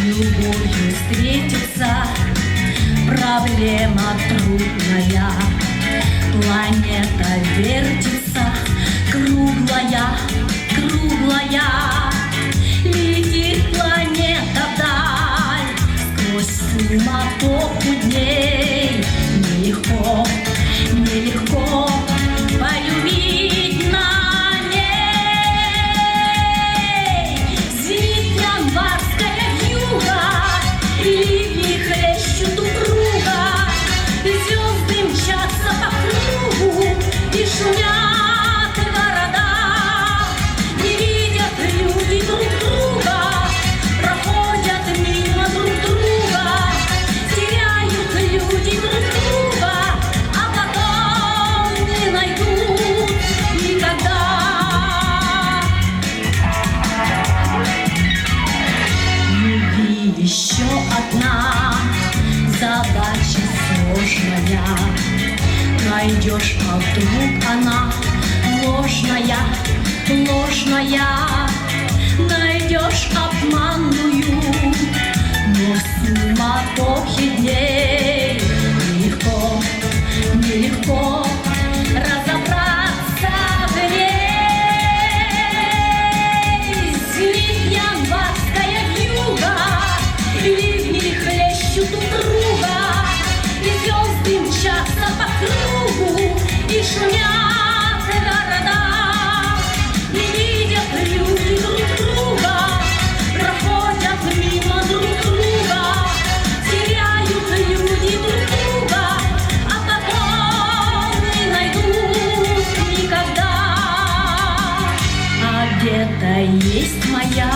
Любовью встретиться проблема трудная. Планета вертится, круглая, круглая. Летит планета вдаль, сквозь суматоху дней. Нелегко, нелегко полюбить на ней. Звенит январская вьюга, и ливни хлещут упруга, и звезды мчатся по кругу, и шумят города. Не видят люди друг друга, проходят мимо друг друга, теряют люди друг друга, а потом не найдут никогда. Любви еще одна задача сложная. Найдешь, а вдруг она ложная, ложная. Найдешь обманную, но в суматохе дней нелегко, нелегко разобраться в ней. Звенит январская вьюга, ливни хлещут упруга, и звезды мчатся по кругу, и шумят города. Не видят люди друг друга, проходят мимо друг друга, теряют люди друг друга, а потом не найдут никогда. А где-то есть моя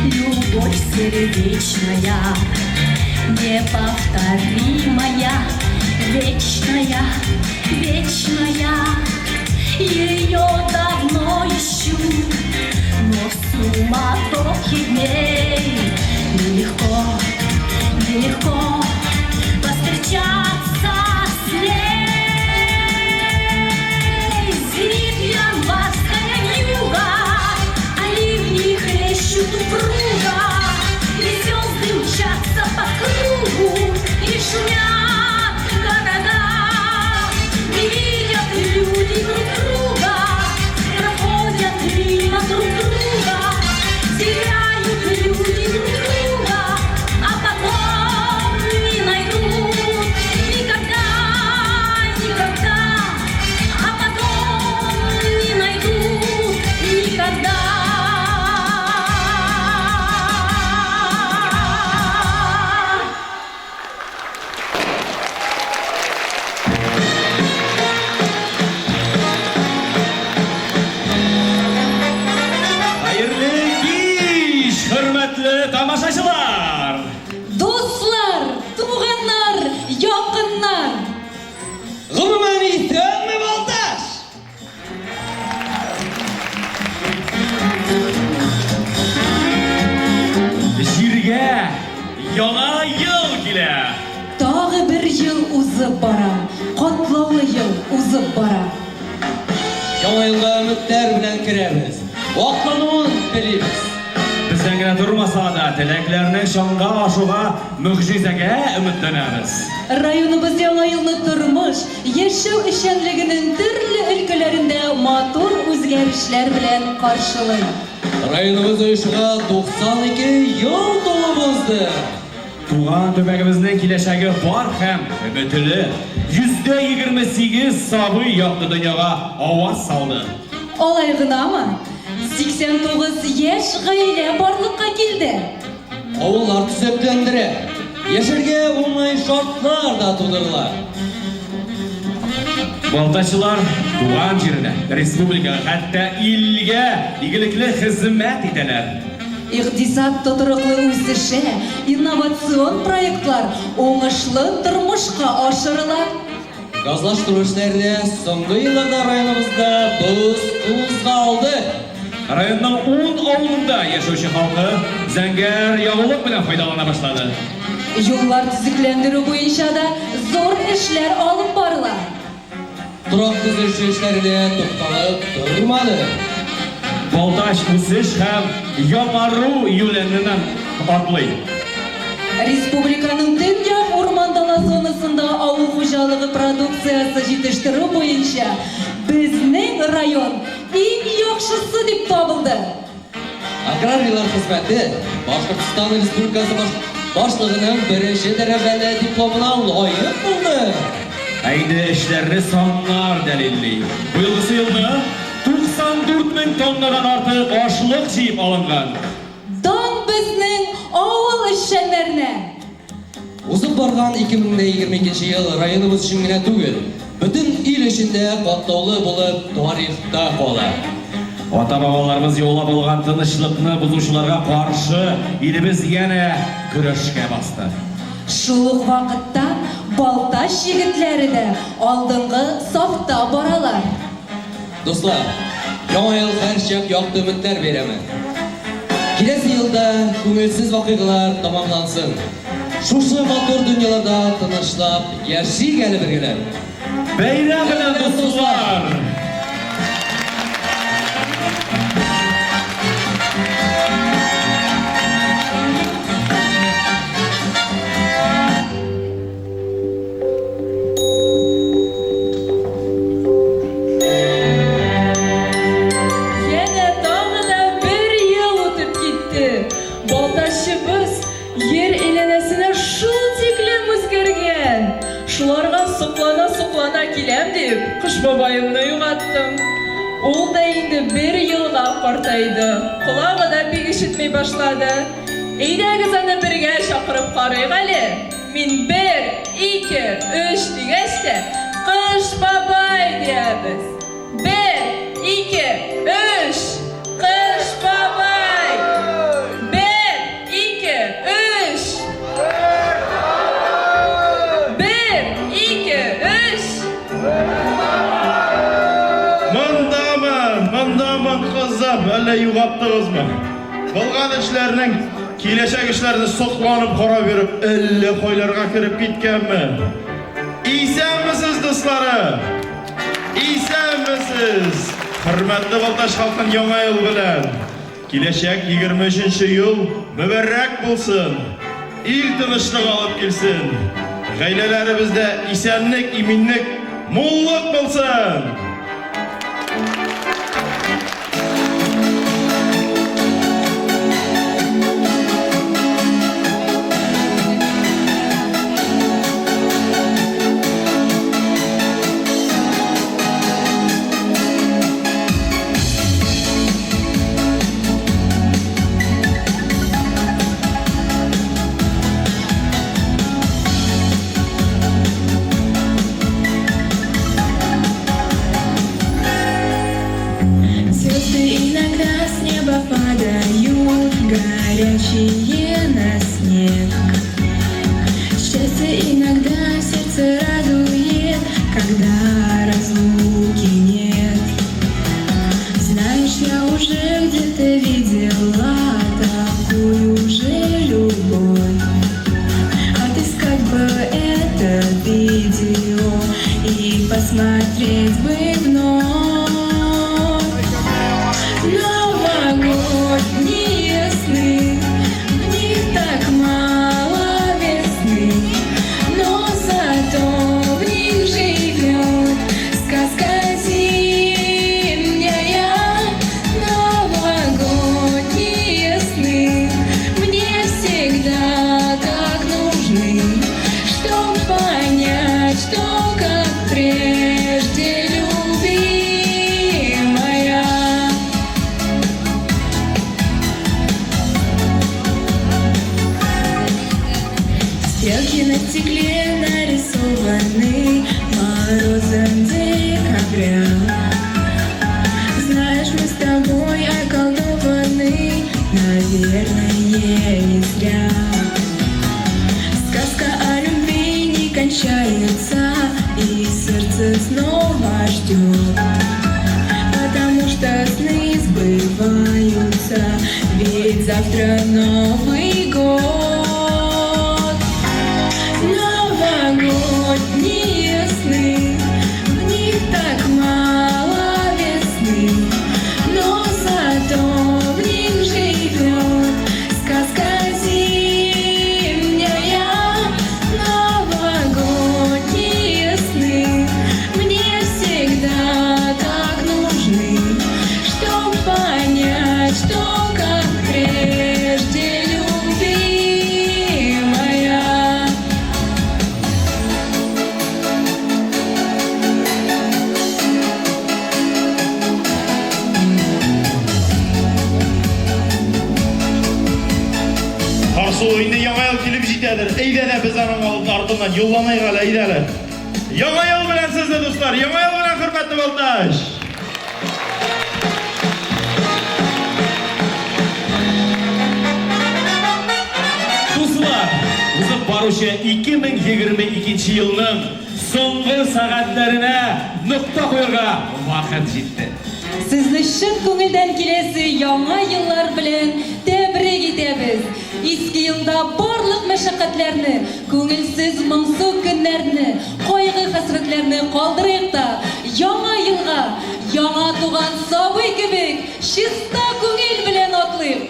любовь сердечная, неповторимая, вечная, вечная. Ее давно ищу, но в суматохе дней нелегко, нелегко повстречаться с ней. Звенит январская вьюга, а ливни хлещут упруга, и звезды мчатся по кругу, и шумят города. Не видят люди друг друга, проходят мимо друг друга, теряют люди друг друга, а потом не найдут никогда, никогда, а потом не найдут никогда. Hürmetli tamaşaçılar! Dostlar, tuğanlar, yakınlar. Gılman iten mi baldaş? Jirge yana yıl gile. Dağı bir yıl uzıp bara, katlalı yıl uzıp bara. Жаңа елга өметләр белән керәбез. Ваклануын телибез. Bizden gene durmasa da tileklerinin şonga aşuğa, mucizege ümitlenemiz. Rayonumuz яңа елны тормыш, яшәү эшчәнлегенең төрле өлкәләрендә матур үзгәрешләр белән каршылый. Районыбыз оешуга 92 ел тулыбызды. Туган төбәгебезнең киләчәге бар һәм өметле. 28 сабый якты дөньяга аваз салды. Алай гынамы? 89 яшь гаилә барлыкка килде. Авыллар төзекләндерә. Яшәргә уңай шартлар да тудырыла. Балтачылар туган җиренә, республика, хәтта илгә игелекле хезмәт итәләр. Икътисад тотрыклы үсеше, инновацион проектлар уңышлы тормышка ашырыла. газлаштыру эшләрендә соңгы елларда районыбызда боз кузгалды. Районның 10 авылында яшәүче халкы зәңгәр ягулык белән файдалана башлады. Юллар төзекләндерү буенча да зур эшләр алып барыла. Торак төзелеш эшләрендә тукталып тормады. Балтач үсеш һәм яңару юләненнән атлый. Республиканың Төньяк Урмандала зонасында авыл хуҗалыгы продукциясы җитештерү буенча безнең район иң яхшысы дип табылды. Аграрийлар хезмәте Башкортстан Республикасы башлыгының беренче дәрәҗәле дипломына лаек булды. Әйдә эшләрне саннар дәлилли. Быелгы елда 94,000 тоннадан артык ашлык җыеп алынган. Дан безнең авыл эшчәннәренә. Узып барган 2022 ел районыбыз өчен генә түгел, бөтен ил эчендә катлаулы булып тарихта кала. Ата-бабаларыбыз яулап алган тынычлыкны бузучыларга каршы илебез янә көрәшкә басты. Шул ук вакытта Балтач егетләре дә алдынгы сафта баралар. Дуслар, яңа ел һәрчак якты өметләр бирәме. Киләсе елда күңелсез вакыйгалар тамамлансын. Шушы матур дөньяларда тынычлап яшик әле бергәләп. Бәйрәм белән дуслар! Шуларга соклана киләм дип, кыш бабаемны югаттым. Ул да инде 1 елга картайды. Колагы да бик ишетмей башлады. Әйдәгез аны бергә чакырып карыйк әле. Мин 1, 2, 3 дигәч тә, кыш бабай диябез. 1, 2, 3, кыш бабай. 1, 2, 3. Мындамын кызым, әллә югаптыгызмы? Кылган эшләрнең киләчәк эшләрне сокланып карап йөреп, әллә кайларга кирип киткәнме? Исәнмесез, дусларым? Исәнмесез? Хөрмәтле Балтач халкын яңа ел белән. Киләчәк 23нче ел мөбарәк булсын. Ил тынычлык алып килсен. Гаиләләребездә исәнлек, иминлек, муллык булсын. Горячие на снег. Счастье иногда сердце радует, когда разлуки нет. Знаешь, я уже где-то видела такую же любовь. Отыскать бы это видео и посмотреть бы вновь. Новогодние сны мне завтра Новый год. Новогодние сны, в них так мало весны, но зато в них живет сказка зимняя. Новогодние сны мне всегда так нужны, чтоб понять, что как прежде любимая. Қарсы ойында яңа ел келіп жетеді. Әйдәлі біз аның артынан yollamay қала, әйдәлі. Яңа ел білән сізді, достар. Яңа ел білән құрметті балдаш. Dostlar, узып баручы 2022 елның соңғы сағаттарына нұқта қойырға вақыт жетті. Сезне шын күңелдән киләсе яңа еллар белән тәбрик итәбез. Иске елда барлык мәшәкатьләрне, күңелсез моңсу көннәрне, кайгы хәсрәтләрне калдырыйк та яңа елга яңа туган сабый кебек чиста күңел белән атлыйк.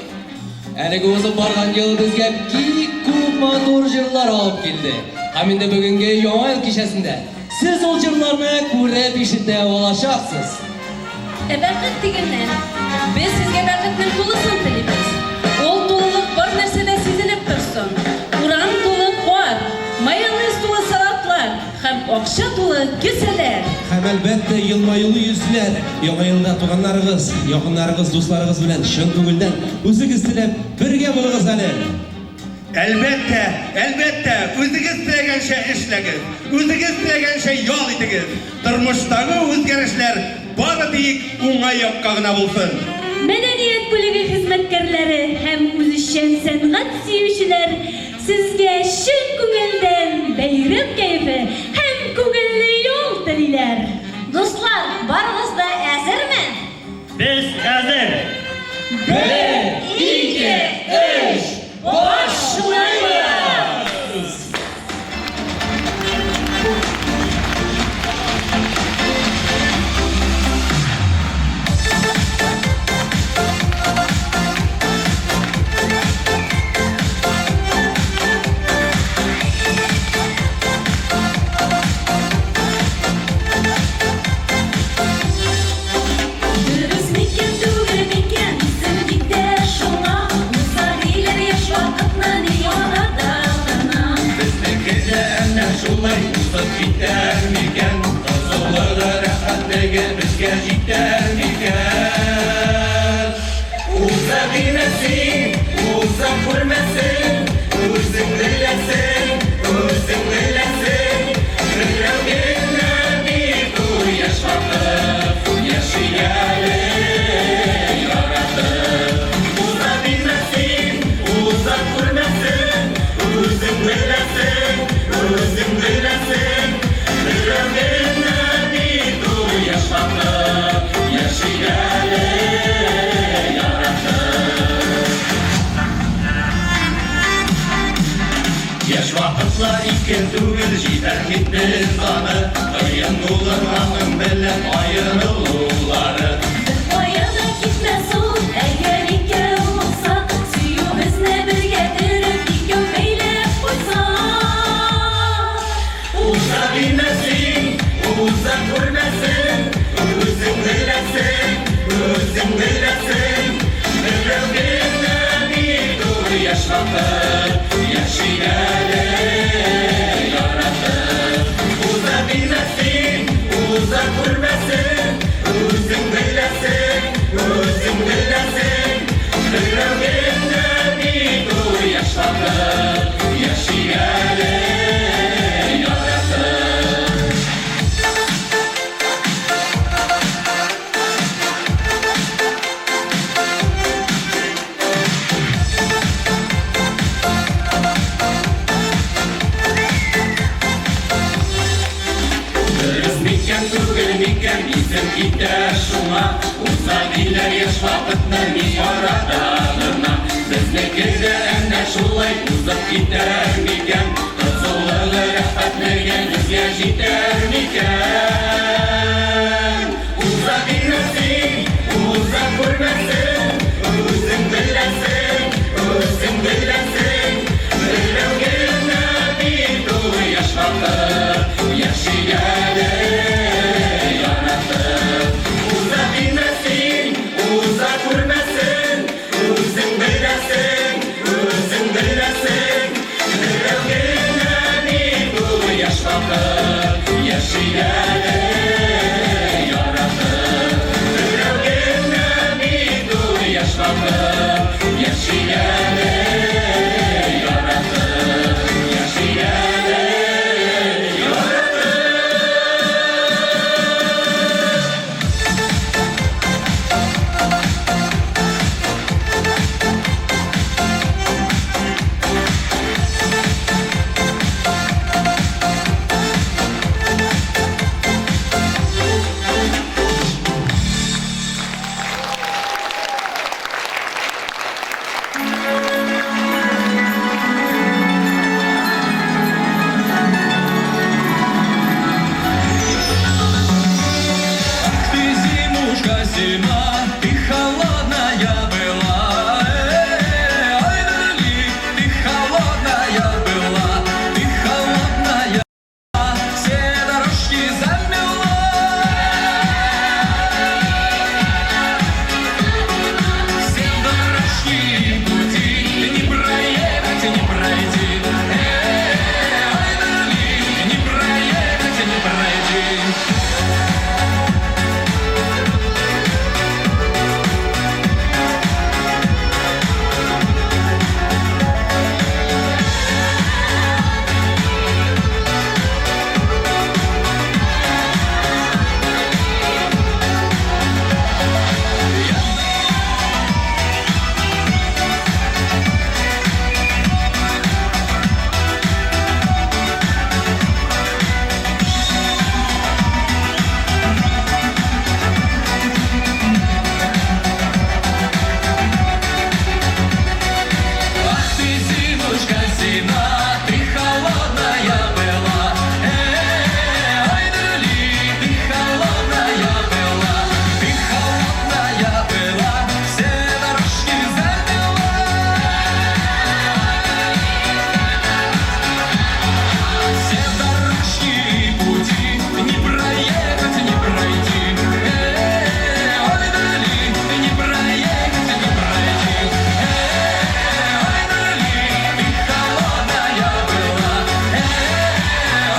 Әлеге узып барган ел безгә бик күп матур җырлар алып килде. Һәм инде бүгенге яңа ел кичәсендә сез ул җырларны күреп ишетә алачаксыз. Бәхет дигәннән, без сезгә бәхетнең тулысын телибез. Ул тулылык бар нәрсәдә сизелеп торсын. Урам тулы кар, майонез тулы салатлар һәм акча тулы кесәләр. Һәм әлбәттә елмаюлы йөзләр. Яңа елда туганнарыгыз, якыннарыгыз, дусларыгыз белән чын күңелдән үзегез теләп бергә булыгыз әле. Әлбәттә, үзегез теләгәнчә эшләгез. Үзегез теләгәнчә ял итегез. Тормыштагы үзгәрешләр бары тик уңай якка гына булсын. Мәдәният бүлеге хезмәткәрләре һәм үзешчән сәнгать сөючеләр сезгә чын күңелдән бәйрәм кәефе һәм күңелле юл телиләр. Дуслар, барыгыз да әзерме? Biz hazır. 1, 2, 3, başlayız! Дөрес микән, түгел микән, исем китә шуңа, Мусагиләр яшь вакытны ни ярата гына. Безнеке дә әнә шулай узып китәр микән? Кызыллыгы, рәхәтлеге безгә җитәр микән? Уза бирәсең, уза күрмәсең, үзең беләсең, Берәүгә бит ул яшь вакыт, яшияле яратып. Уза бирәсең, уза күрмәсең, үзең беләсең, Берәүгә бит ул яшь вакыт, яшияле Яшь вакытлар икән түгел җитәр китте саны, кыен булыр аның белән аерылулары. Каяда китмәс ул, әгәр икәү булса, сөю безне бергә төреп икәү бәйләп куйса. Уза бирмәсең, уза күрмәсең, үзең беләсең, Берәүгә бит ул яшь вакыт, яшияле яратып. Уза бирмәсең, уза күрмәсең, үзең беләсең, Берәүгә бит ул яшь вакыт, яшияле яратып. Дөрес микән, түгел микән, исем китә шуңа, Уза килер яшь вакытны ни ярата гына. Безнеке дә әнә шулай узып китәр микән? Кызыллыгы рәхәтлеге безгә җитәр микән? Уза бирәсең, уза күрмәсең, үзең беләсең, берәү генә бит ул яшь вакыт, яшигәне яратып. Уза бирәсең, уза күрмәсең, үзең беләсең, берәү генә бит ул яшь вакыт, яшигәне яратып. Берәү генә бит ул яшь вакыт, яшигәне яратып, яшигәне яратып. Ты, зимушка, зима, ты холодная была. Ой, дали, ты холодная была, ты холодная, все дорожки замела. Все дорожки пути, не проехать, не пройти. Ой, дали, не проехать, не пройти. Ах ты, зимушка, зима, ты холодная была. Ой, дали, ты холодная была, все дорожки замела. Все дорожки пути, не проехать, не пройти. Ой, дали, не проехать, не пройти. Ой, дали, ты холодная была.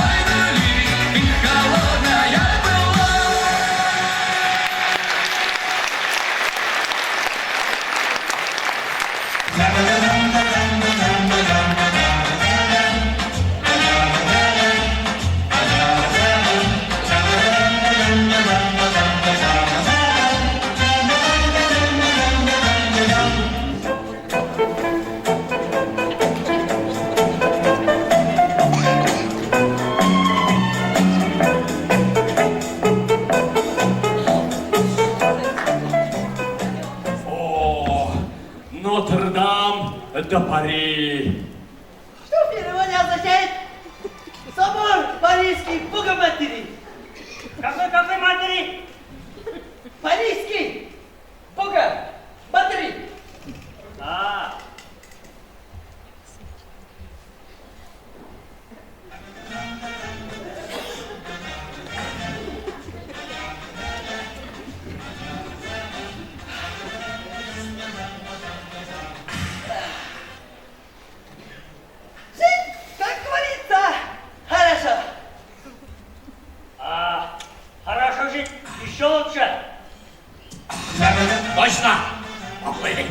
Ой, дали, ты холодная была. О, Нотр-Дам до Пари. Что в переводе означает собор Парижский Богоматери? Какой матери? Парижский Богоматери. А. Жить, как говорится, хорошо. Хорошо жить еще лучше. Точно! Поплыли!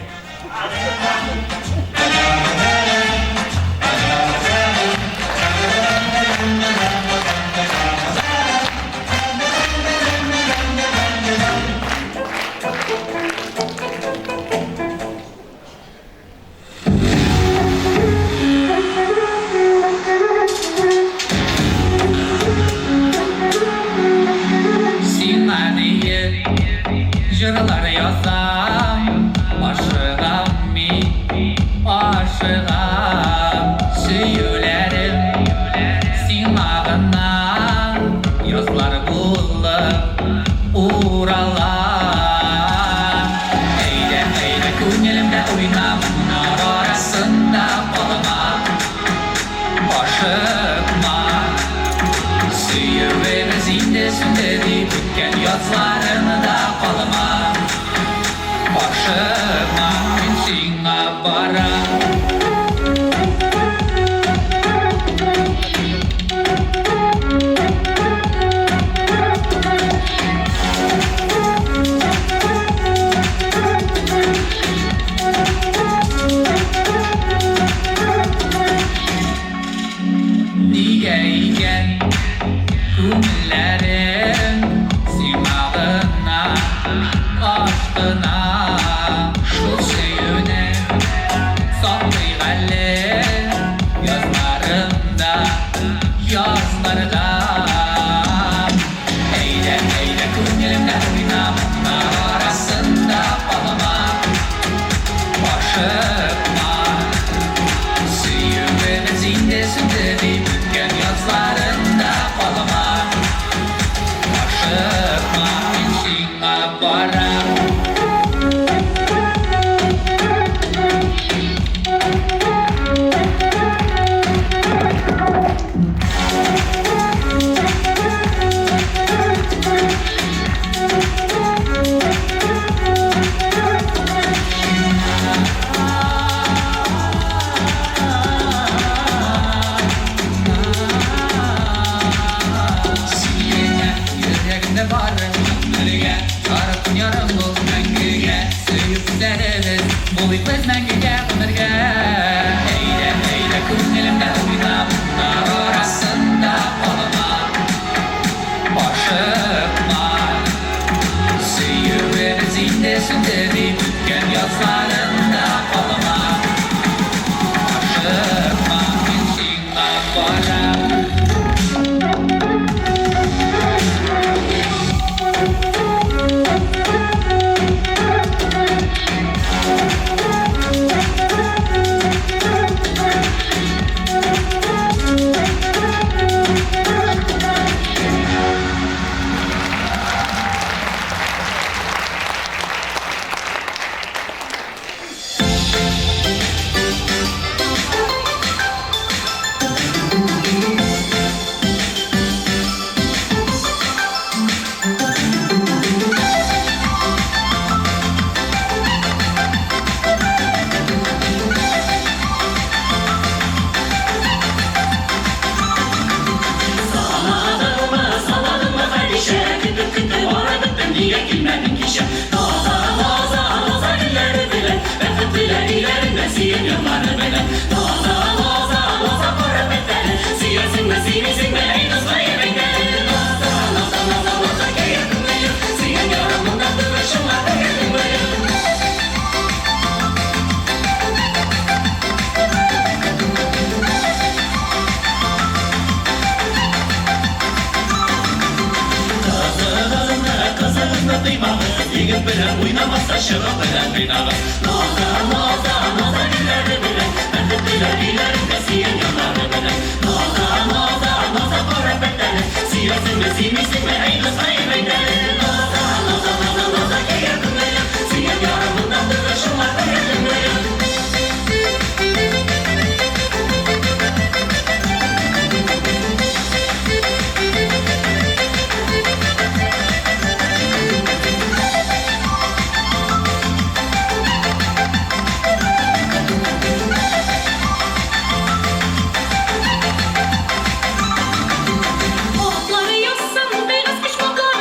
Синание жырлар язам, башыға мен aşığam Süyülerim Simağından Yazlar bulup Uğralar Eyle eyle künyelimde oynam Nar arasında balama Aşıkma Süyüverimiz indesinde Bükken yazlarını da balama Aşıkma Sina bara Niyeyken Kumlerim Simağına Aşkına Şu şeyüne Saklaygalı Yazlarında Yazlarda Eyle eyle künyelimde oynam Nar arasında balama Aşıkma Süyüverimiz indesinde Bükken yazlarında balama Aşıkma Sina bara Siyene yüreğimde varım ömürge Çarpın yarım ol mengüge Söyüp sereriz Bulayıp mengüge ömürge Eyle eyle künyelimde oynam Nar arasında balama Aşıkma Süyüveririz indesinde Bükken yazlarında balama Aşıkma Sina bara Saladım mı kardeşe Kütür kütür oradık ben niye girmedim kişe Noza noza noza günleri bile Ben fıtılar ilerimde siyin yılları bile Noza noza noza para betleri Siyasin ve sinisin ve ey nızlayı bekleri Noza noza noza noza keyifim benim Siyin yorumunda duruşumla keyifim benim Kızlarında duymamız Yigit bilen oynamazsa şırıl bilen oynamaz Noza noza noza günleri bile Ben de bilen ilerimde siyin yılları bile Noza noza noza para betleri Siyasin ve simisin ve ey nızlayı bekleri Noza noza noza noza keyifim benim Siyin yorumundan duruşumla keyifim benim Otları yazsın beyaz kış bakar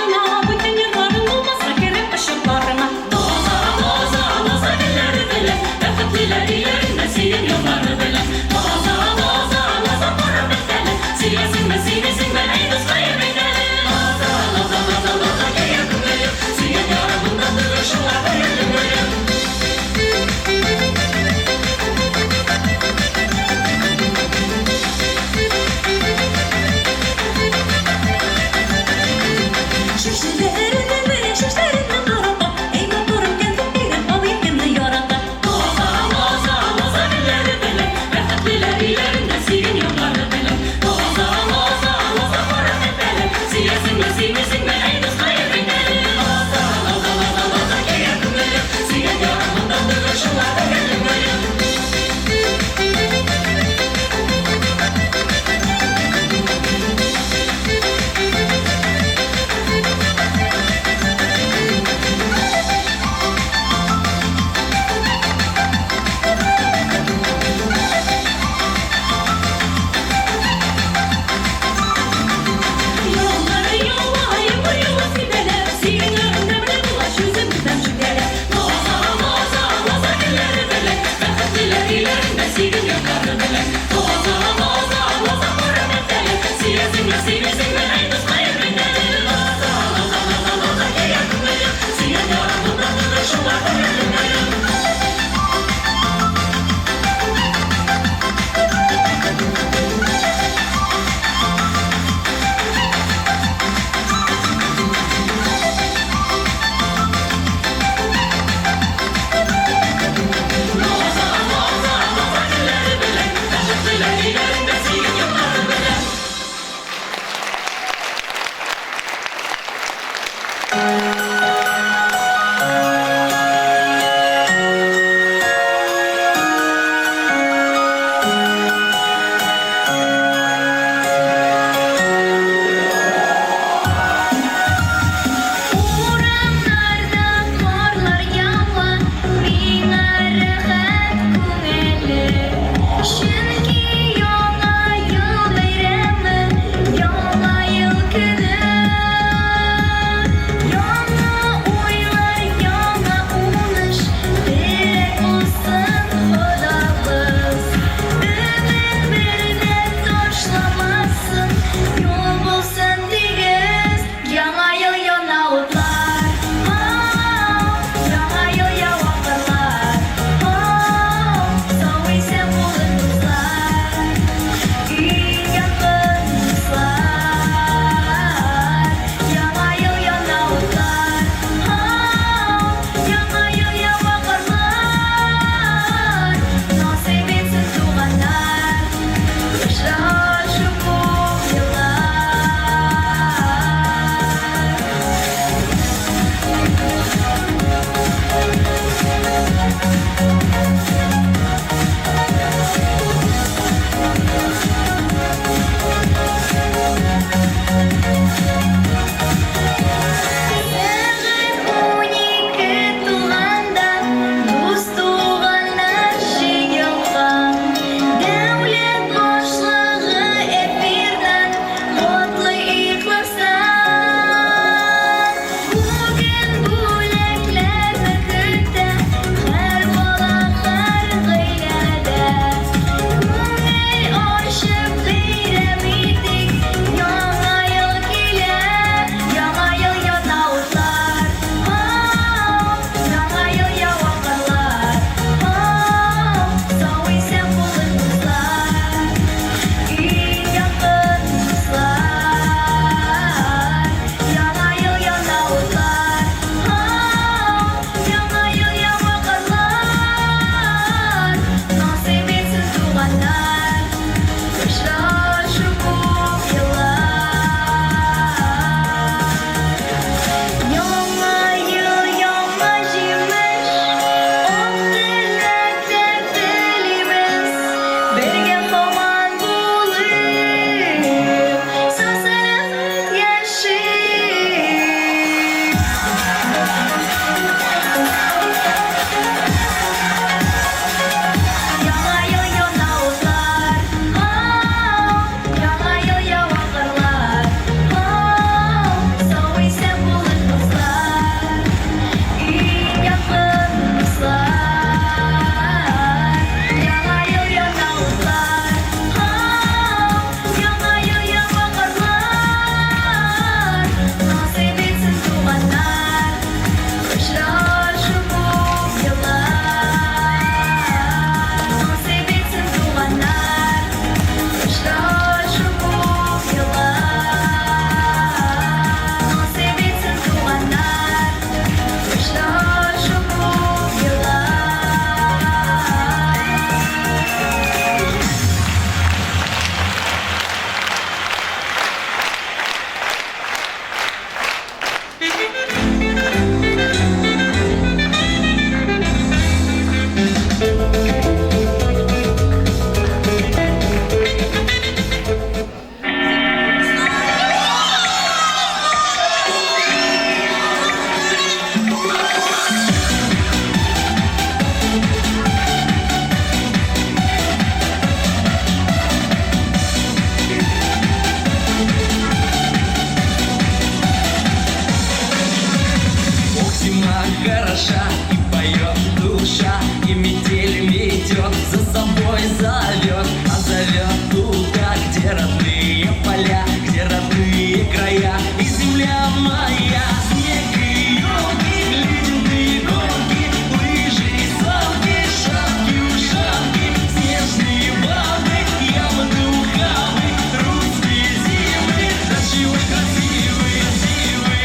хороша и поет душа, и метель метет, за собой зовет, а зовет туда, где родные поля, где родные края и земля моя. Снег и елки, ледяные горки, лыжи и санки, шапки-ушанки, снежные бабы, ямы, ухабы, русские зимы, да чего красивые зимы.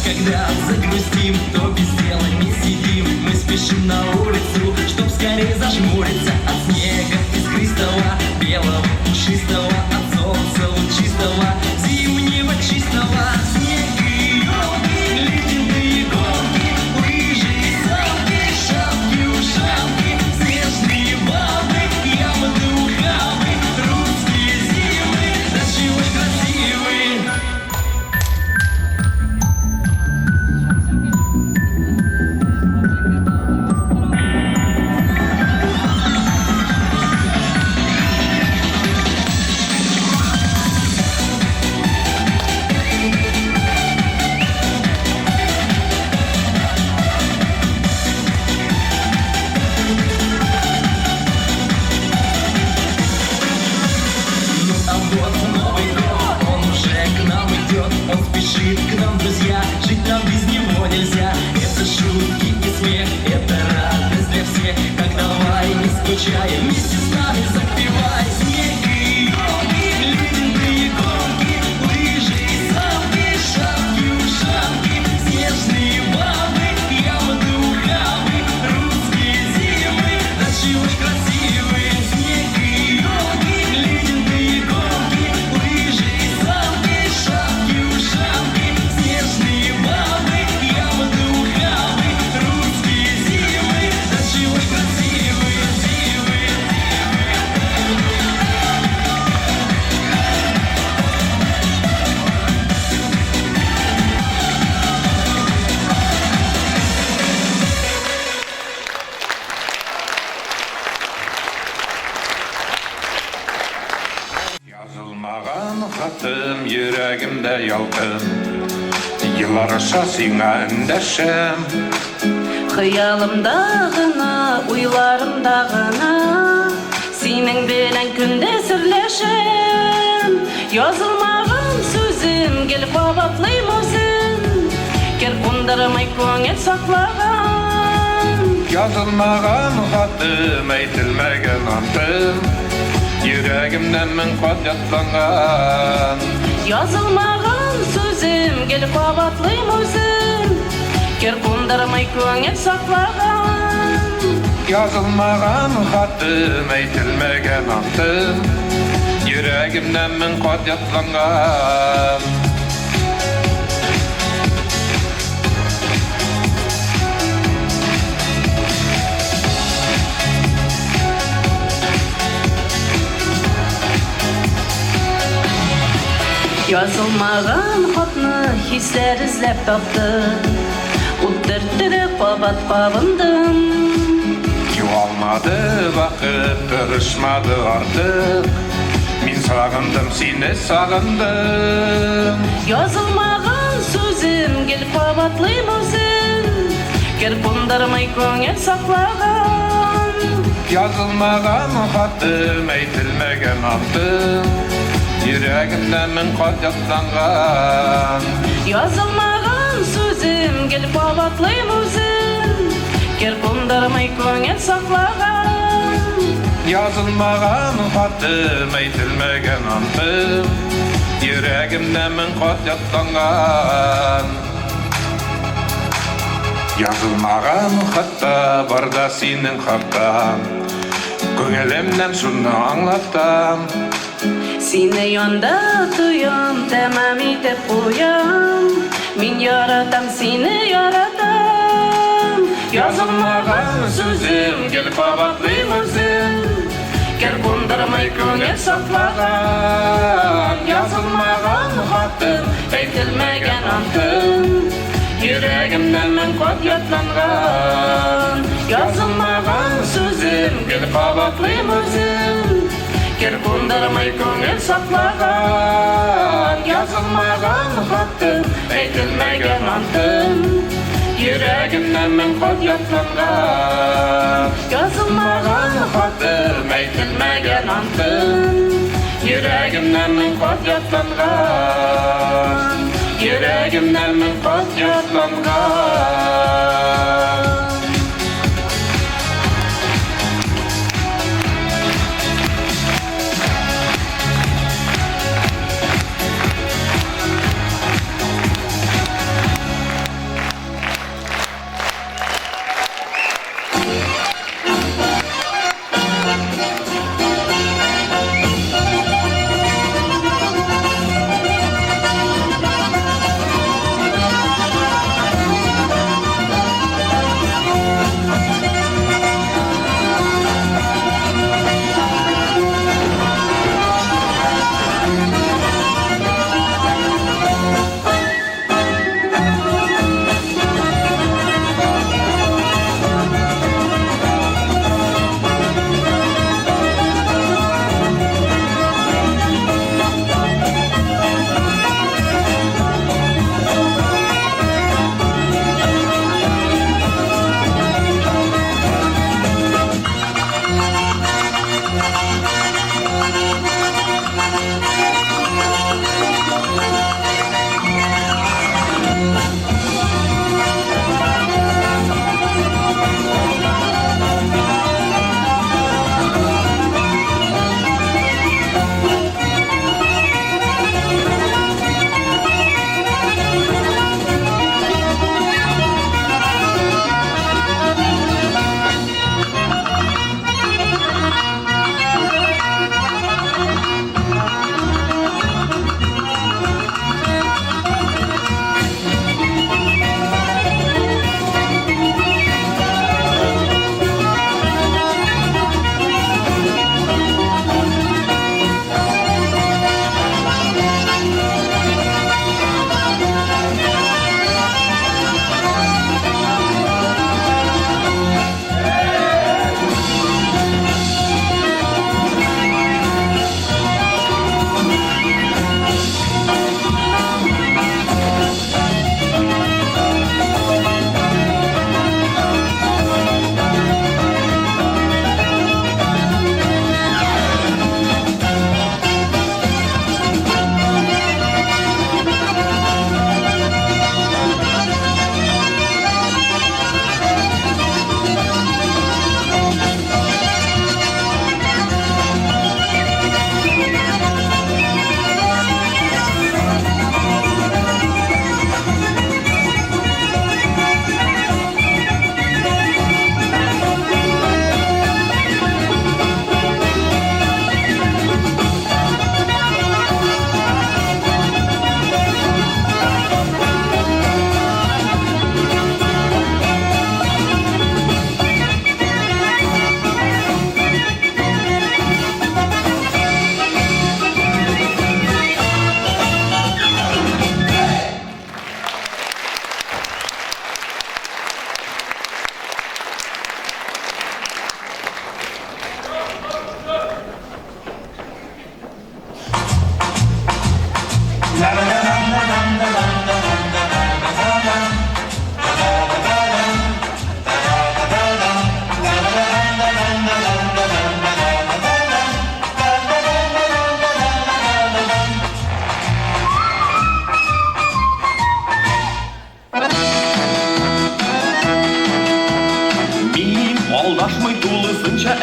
Когда загрустим, то без дела не сидим. Мы спешим на улицу, чтоб скорее зажмуриться от снега искристого, белого, пушистого, от солнца лучистого, зимнего чистого. Снег и елки, ледяные горки, лыжи и санки, шапки-ушанки, снежные бабы, ямы, ухабы, русские зимы, да чего ж красивые. Ну а вот Новый год, он уже к нам идет, он спешит к нам, друзья, жить нам без него нельзя. Это шутки и смех, это радость для всех, так давай не скучай, вместе с нами запевай. Снег и елки, ледяные горки, лыжи и санки, шапки-ушанки, снежные бабы, ямы, ухабы, русские зимы, да чего ж красивые. Снег и елки, ледяные горки, лыжи и санки, шапки-ушанки, снежные бабы, ямы, ухабы, русские зимы, да чего ж красивые зимы. Yazılmağın xatım yüreğimde yalqın Yıllar aşa sina ündəşəm Хыялымда гына, уйларымда гына Синең белән көндә серләшәм. Язылмаган сүзем, гел кабатлыйм үзем, кер кундырмый күңел саклаган. Yazılmağın xatım әйтелмәгән антым Yüreğimden min qat yatlanğan Язылмаган сүзем, гел кабатлыйм үзем, кер кундырмый күңел саклаган. Yazılmağın xatım әйтелмәгән антым Yüreğimden min qat yatlanğan Язылмаган хатны хисләр эзләп тапты, Уттыртырып кабат кабындым. Yuvalmadı vakit, tırışmadı artık Min sağındım, seni sağındım Язылмаган сүзем, гел кабатлыйм үзем, кер кундырмый күңел саклаган. Yazılmağın xatım әйтелмәгән антым Yüreğimden min qat yatlanğan Язылмаган сүзем, гел кабатлыйм үзем, кер кундырмый күңел саклаган. Yazılmağın xatım әйтелмәгән антым Yüreğimden min qat yatlanğan Yazılmağın xatта barda senin xattan Күңелемнән шуны аңлатам Сине янда тоям, тәмам итеп куям, мин яратам, сине яратам. Язылмаган сүзем, гел кабатлыйм үзем, кер кундырмый күңел саклаган. Язылмаган хатым, әйтелмәгән антым, Yüreğimden men kod yatlangan Yazılmagan sözüm Gel kabaklıyım özüm Gel kundurmay köngel saklagan Yazılmagan hattım Eytilmegen antım Yüreğimden men kod yatlangan Yazılmagan hattım Eytilmegen antım Yüreğimden men kod yatlangan Yüreğimden men kod yatlangan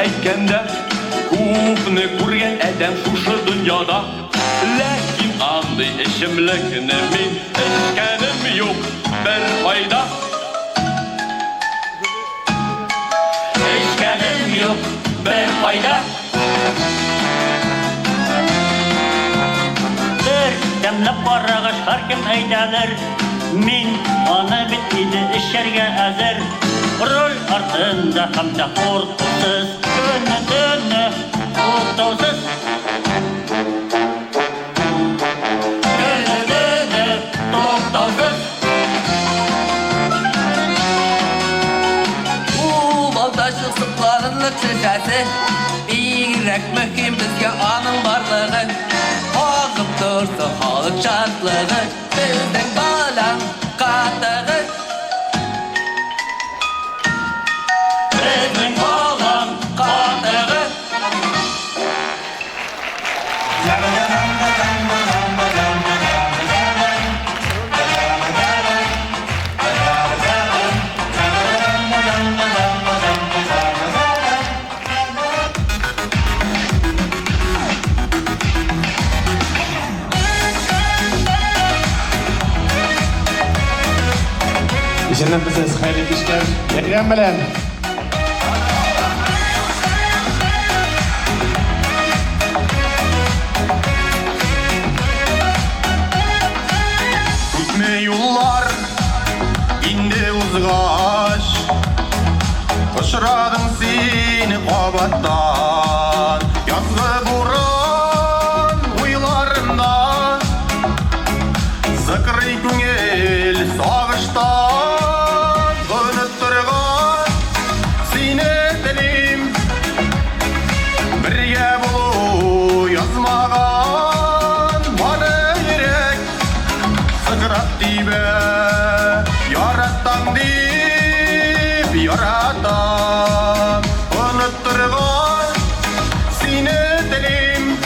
әйткәндә күпне күргән әдәм шушы дөньяда, ләкин андый эчемлекне мин эчкәнем юк бер файда. Эчкәнем юк бер файда. Тәмләп карагач һәркем әйтәләр, мин аны бит иде эчәргә әзер. Роль артында һәм дә куркусыз, көнне-төнне туктаусыз. Көнне-төнне туктаусыз. Kalınlık şişesi İğrek mühim bizge anın barlığı Ozıp dursa halık şartlığı Bizden balan katığı Bizden balan katığı İşinden bize hayırlı işler. Bekleyen bilen. Gitme yollar indi uzgaş Uçradın seni qabattan Yazgı buran uylarında Zıkrı güngel sağıştan Gönüttürgan seni dilim Birge bulu yazmagan Bana yürek Sıkırat dibe Yarattan dip Yarattan Unutturgan Seni dilim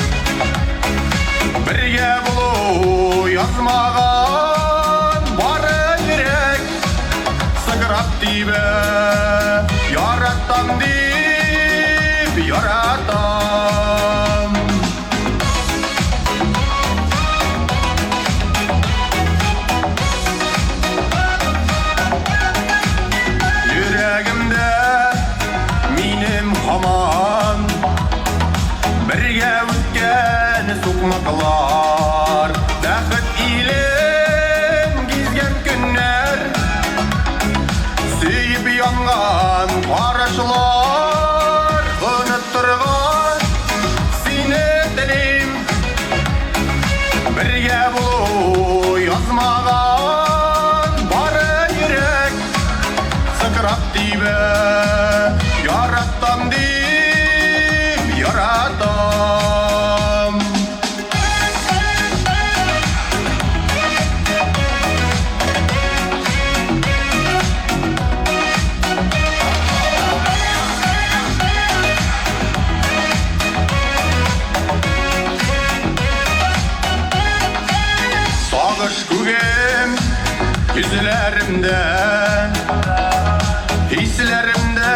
Birge bulu yazmagan Bana yürek Sıkırat dibe Yarattan dip Yarattan Yüreğimde minim haman Birge ötken sokmaklar Bäxit ilim gizgen günler Süyüp yangan qarışlar Unutturgan seni dilim Birge bulu yazmagan Bana yürek Sıkırat dibe Yarattan dip Yarattan Sağış gügem yüzlerimden Hislerimde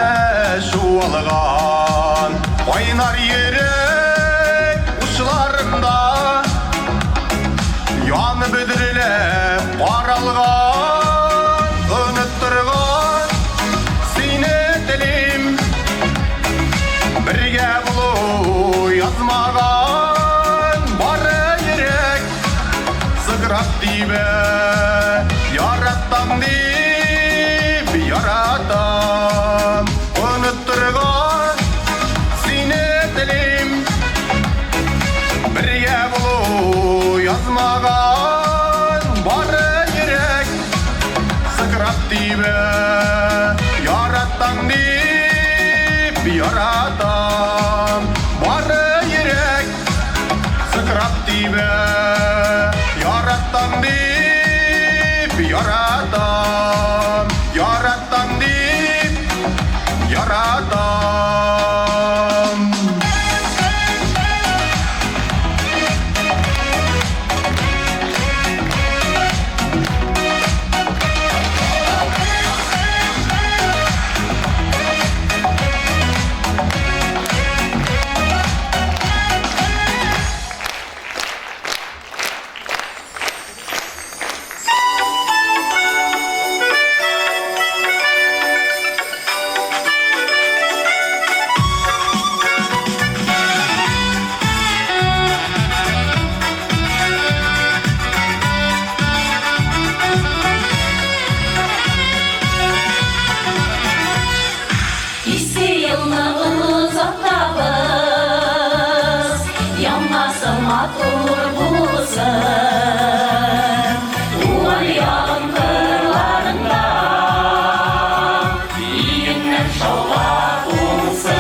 şuvalgan Oynar yürek uçlarımda Yanı büdürülep paralgan Unutturgan seni dilim Birge bulu yazmagan Bana yürek Sıkırat dibe Yarattan dip Yarattan Unutturgan seni dilim Birge bulu yazmagan Bana yürek Sıkırat dibe Yarattan dip Yarattan Bana yürek Sıkırat dibe Yarattan dip Yarattan Yarattan dip Yarattan Şova bulsa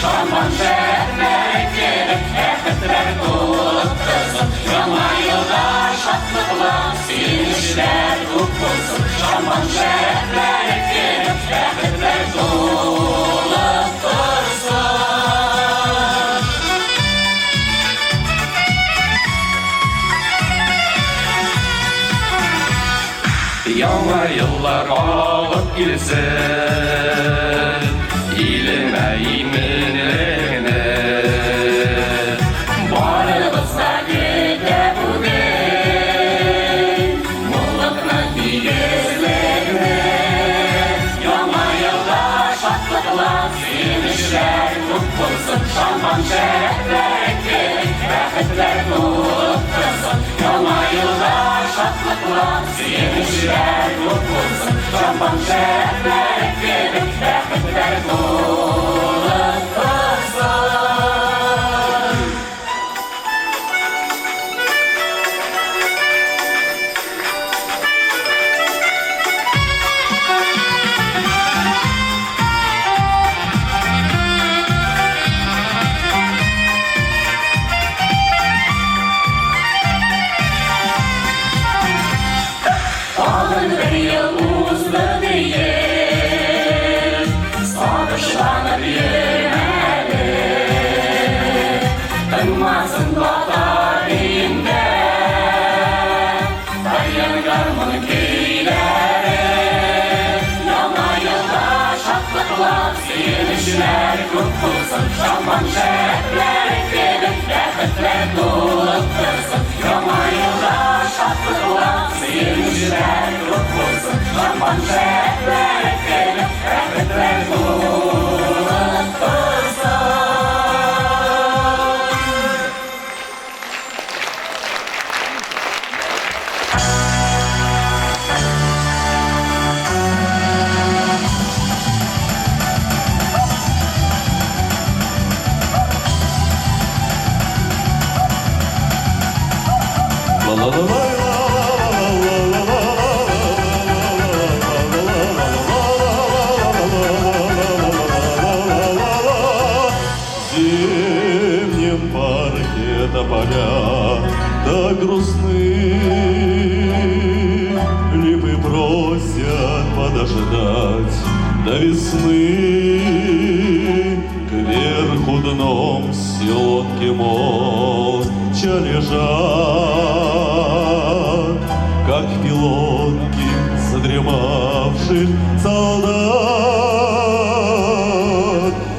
Шаман шәрәфләре келіп, бәхетләр толықтырсын. Яңа елда шатлықлар, сүйінішлер көп болсын. Шаман шәрәфләре келіп, бәхетләр толықтырсын. Яңа еллар алып келсін, иліңә имінлігіне. Барығызға келді бүгін, мұллықны тигізлігіне. Яңа елда шатлықлар, сүйінішлер көп болсын. Шаман шәрәфләре келіп, бәхетлер толықтырсын. Яңа елда шатлықлар, сүйінішлер көп болсын. Шаман шәрәфләре келіп, бәхетлер толықтырсын. Ағын бір ел ұзды дейін, сағышланып ермәлі. Тыңмасын батар дейінді, баян гармон күйлері. Яңа елда шатлықлар, сүйінішлер көп болсын. Шаман шәрәфләре келіп, бәхетлер толықтырсын. Яңа елда шатлықлар, сүйінішлер көп болсын. Шаман шәрәфләре келіп, бәхетлер толықтырсын. В зимнем парке тополя да грустны, липы просят подождать до весны. Кверху дном селонки молча лежат, как пилотки задремавших солдат.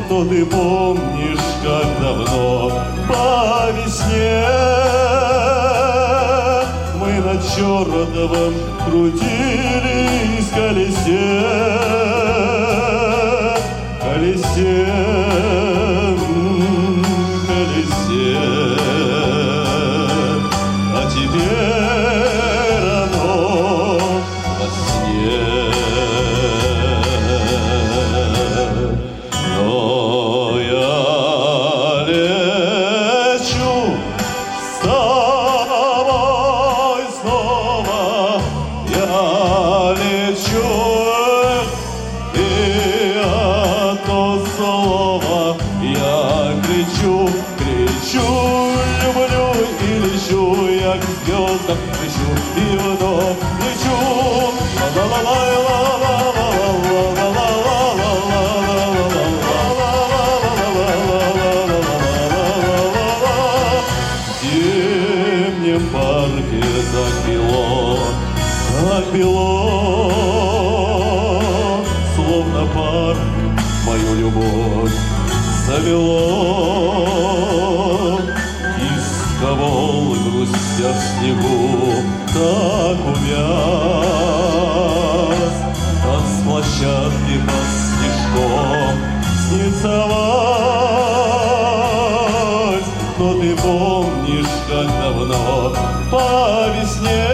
Но ты помнишь, как давно по весне мы на чертовом крутились колесе, колесе, колесе. А теперь оно во сне. Но я лечу с тобой снова, я лечу, и одно слово я кричу, кричу, люблю и лечу, я к звездам кричу, и вновь лечу. В зимнем парке так бело, словно парк мою любовь завело. Исковол, грустя в снегу, так увяз. Танцплощадки под снежком снится вальс. Но ты помнишь, как давно по весне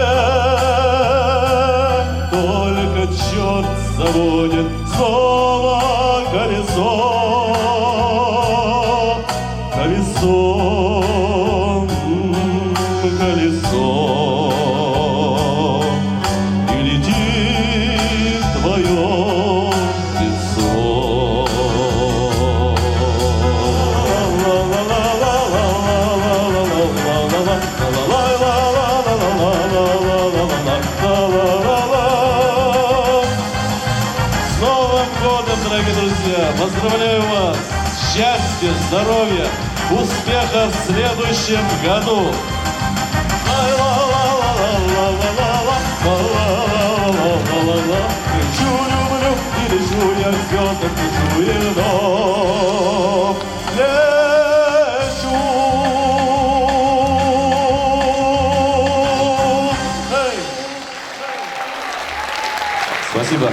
только черт заводит снова колесо, колесо, колесо. И летит твое лицо. Поздравляю вас! Счастья, здоровья, успехов в следующем году! Лечу, люблю и лечу я к звездам, лечу и вновь лечу. Эй! Спасибо.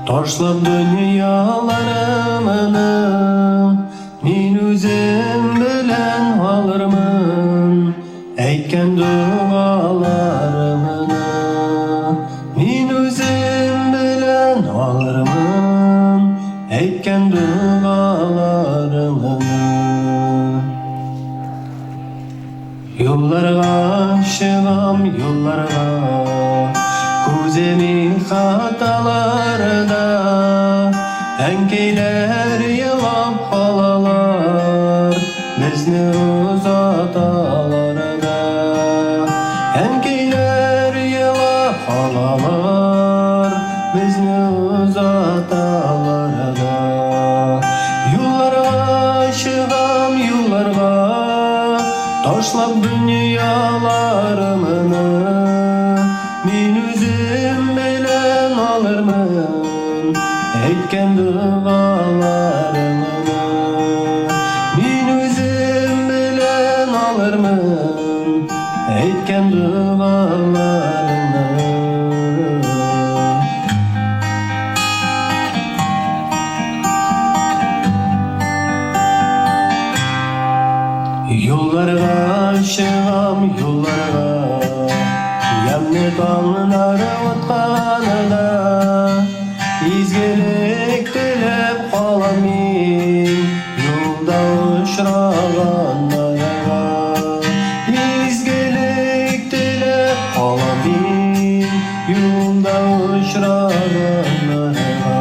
Taşlab dünyalarımını min özüm bilen alırmın Eytken dualarımını min özüm bilen alırmın Eytken dualarımını Yollarga aşığam yollarga Kuzemi hatalarda Enkeyler yılap halalar Bizni uzatalarda Enkeyler yılap halalar Bizni uzatalarda Yollarga aşığam yollarga Taşlap dünyalarımını min özüm bilen alırmın Eytken dualarımını min özüm bilen alırmın Eytken dualarımını Yollarga çıgam yollarga Yamni tağları otkanıda İzgelik dilep kalamin Yolda uçraganlara İzgelik dilep kalamin Yolda uçraganlara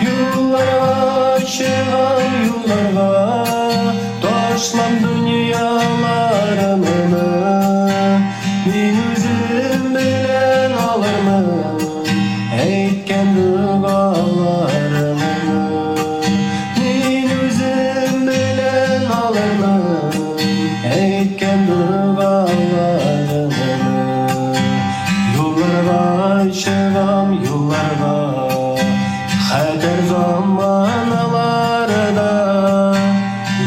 Yollarga çıgam yollarga Taşlam dünyalarımı Min üzüm bilen alırmı Eytken dualarımı Min üzüm bilen alırmı Eytken dualarımı Yollarga çıgam yollarga Kader zamanlarda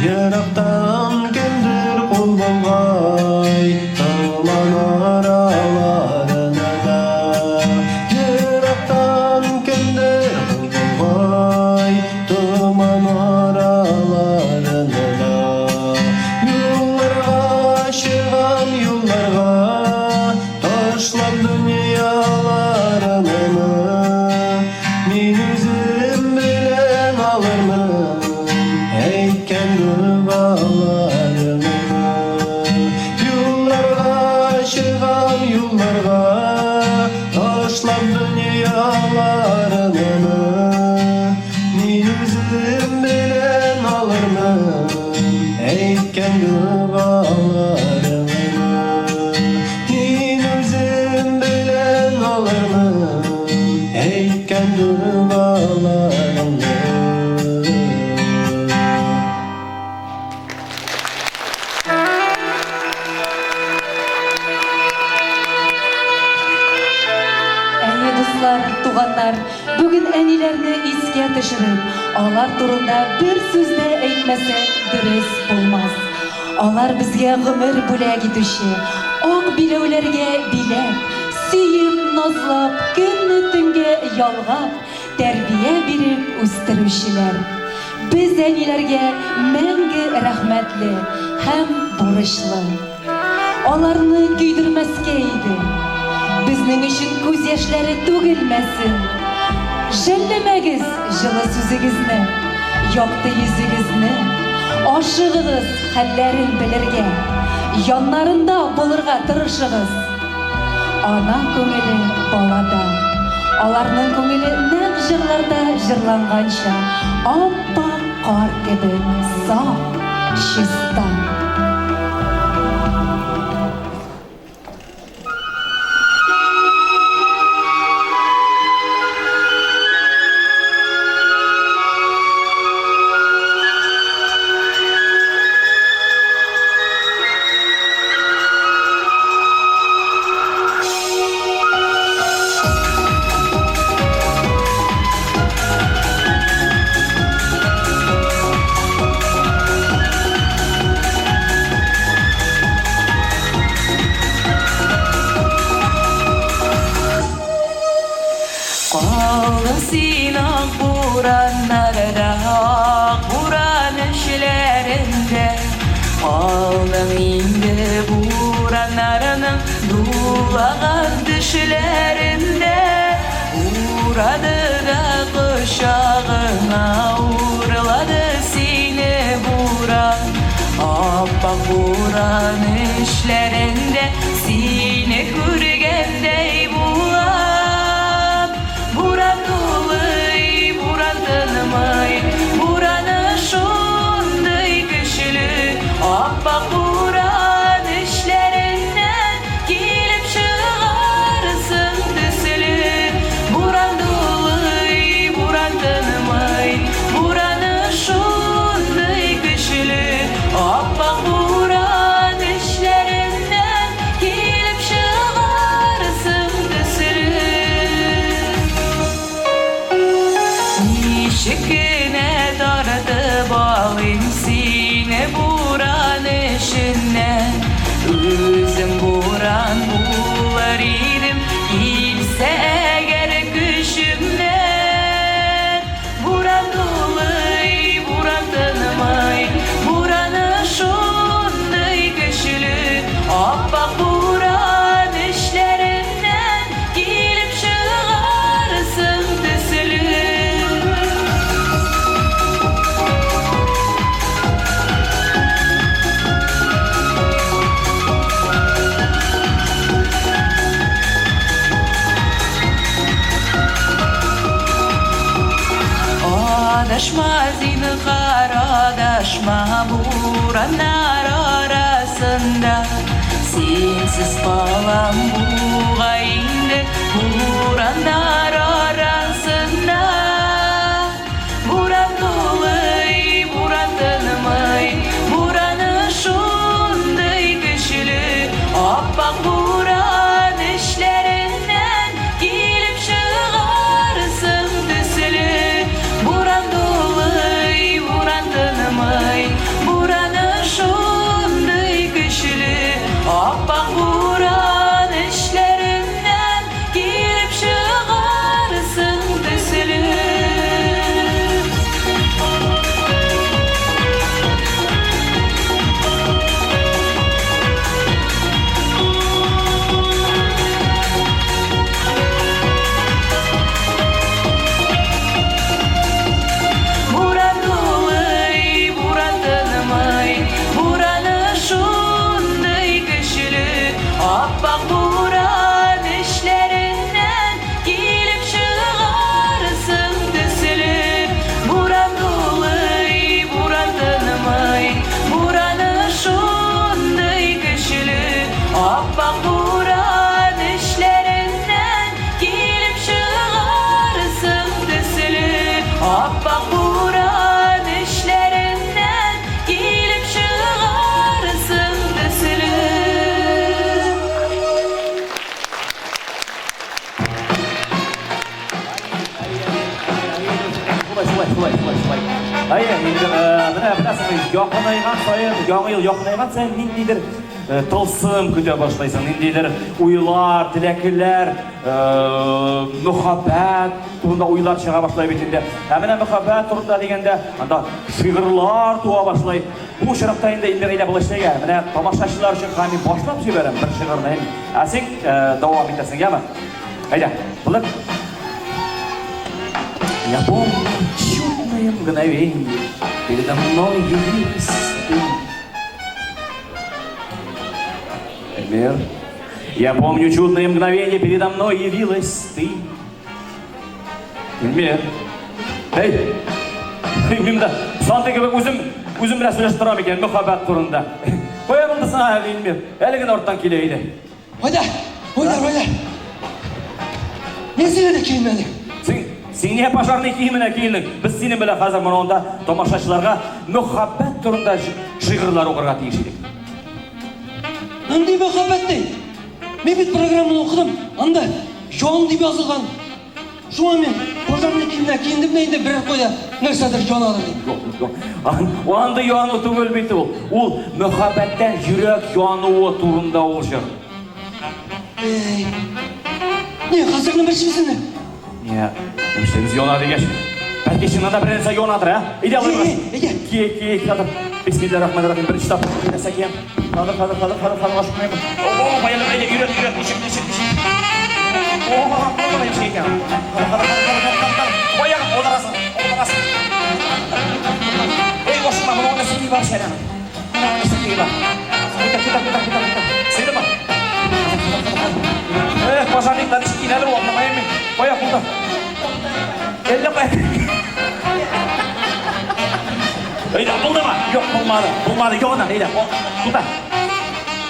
Yaraqtan kimdir qul bolğay Tağlan aralarına da Yaraqtan kimdir qul bolğay Tağlan aralarına da Yollarga çıgam yollarga Taşlam dünyalarımı Min üzüm bilen alırmı Eytken dualarımı Yollarga çıgam yollarga Taşlam dünyalarımı Min üzüm bilen alırmı Eytken dualarımı Min üzüm bilen alırmı Eytken dualarımı Әйе дуслар, туганнар, бүген әниләрне искә төшереп, алар турында бер сүз дә әйтмәсәк дөрес булмас. Алар безгә гомер бүләк итүче, ак биләүләргә биләп, сөеп, назлап, көнне төнгә ялгап, тәрбия биреп үстерүчеләр. Без әниләргә мәңге рәхмәтле һәм бурычлы. Аларны көйдермәскә иде. Безнең өчен күз яшьләре түгелмәсен. Жәлләмәгез җылы сүзегезне, якты йөзегезне. Ашыгыгыз хәлләрен белергә, яннарында булырга тырышыгыз. Ана күңеле балада, аларның күңеле нәкъ җырларда җырланганча, ап-ак кар кебек саф, чиста. Kaldım sinan buranlarda, buran işlerinde. Kaldım indi buranlarının dulağan düşlerinde. Uğradı da kuşağına, uğurladı seni buran. Appak buran işlerinde, seni kürgendey bulan. Buran doluy, buran tanımay, buranı şunday güçlü. Appak buran işlerinden gelip çıkarsın düsülü. Buran doluy, buran tanımay, buranı şunday güçlü. Appak buran işlerinden gelip çıkarsın düsülü. Nişikine dardı bağlayım seni buran işine. Özüm buran bular idim, ilse eğer güçümden. Buran doluy, buran tanımay, buranı şunday Aşma buranlar arasında Sensiz balam buğa indi Buranlar arasında Buran doluy, buran tanımay Buranı şunday güçlü Appak buran işlerinden Gelip çıgarsın düsülü Buran doluy, buran tanımay Buranı şunday güçlü Appak buran işlerinden Gelip çıgarsın düsülü Buran doluy, buran tanımay Buranı şunday güçlü Appak buran işlerinden Gelip çıgarsın düsülü Buran doluy, buran tanımay Buranı şunday güçlü Appak buran işlerinden Gelip çıgarsın düsülü Appak buran işlerinden Gelip çıgarsın düsülü Hayır, yakınayған сайын, жаңа ел якынайған сайын ниндейдір тылсым көте башлайсың, ниндейдір уйлар, тіләкілер, мұхаббат турында уйлар шыға башлай бетінде. Әміне мұхаббат турында дегенде, анда шиғырлар туа башлай. Бұл шырақта енді илбеғейді бұлыштайға, әміне тамашашылар үшін қами башлап жіберем бір шиғырны. Әсің давам етесің, яма? Айда, бұлық. Я помню чудное мгновенье, передо мной явилась ты. Эльмир, я помню чудное мгновенье, передо мной явилась ты. Эльмир, ей, Эльмир'да, сантеке өзім біраз сөйлесіп тұрам екен, мұхаббат турында. Қоямынды саңа, Эльмир, әлігін орттан келейді. Ойдар. Не себеді киінмеді? Сен не пожарный киіміне киіндің? Біз сенің біле қазір мұнда тамашашыларға мұхаббат турында шиғырлар оқырға тиіс едік. Андай мұхаббат дейді. Мен бет программаны оқыдым. Анда жауын деп жазылған. Шуа мен пожарный киіміне киіндім дейінде бірер қойда нәрседір жауын алыр дейді. Оғанды жауыны түгел бейті ол. Ол мұхаббаттан жүрек жауынуы турында ол жыр. Не, қазірдің бір шымсыңды? Не, немістеміз yonadı geç. Belki şimdi da birinse yonadır ha. İyi alır mı? İyi, kaldır. Bismillahirrahmanirrahim. Bir iştah. Yine sekeyim. Kaldır. Aşkına yapın. Oo, bayılım öyle. Yürü. İşim. Oo, kaldır. Bir şey yapın. Kaldır. Koyalım. Odarasın. Ey boşuna, bunu ona sıkıyı var şeyden. Ona sıkıyı var. Kita. Sıyırma. Pazarlıklar işi inedir o anlamayayım mı? Koyak burada. Elle koyak. Öyle buldu mu? Yok bulmadı. Yok ondan öyle. Burada.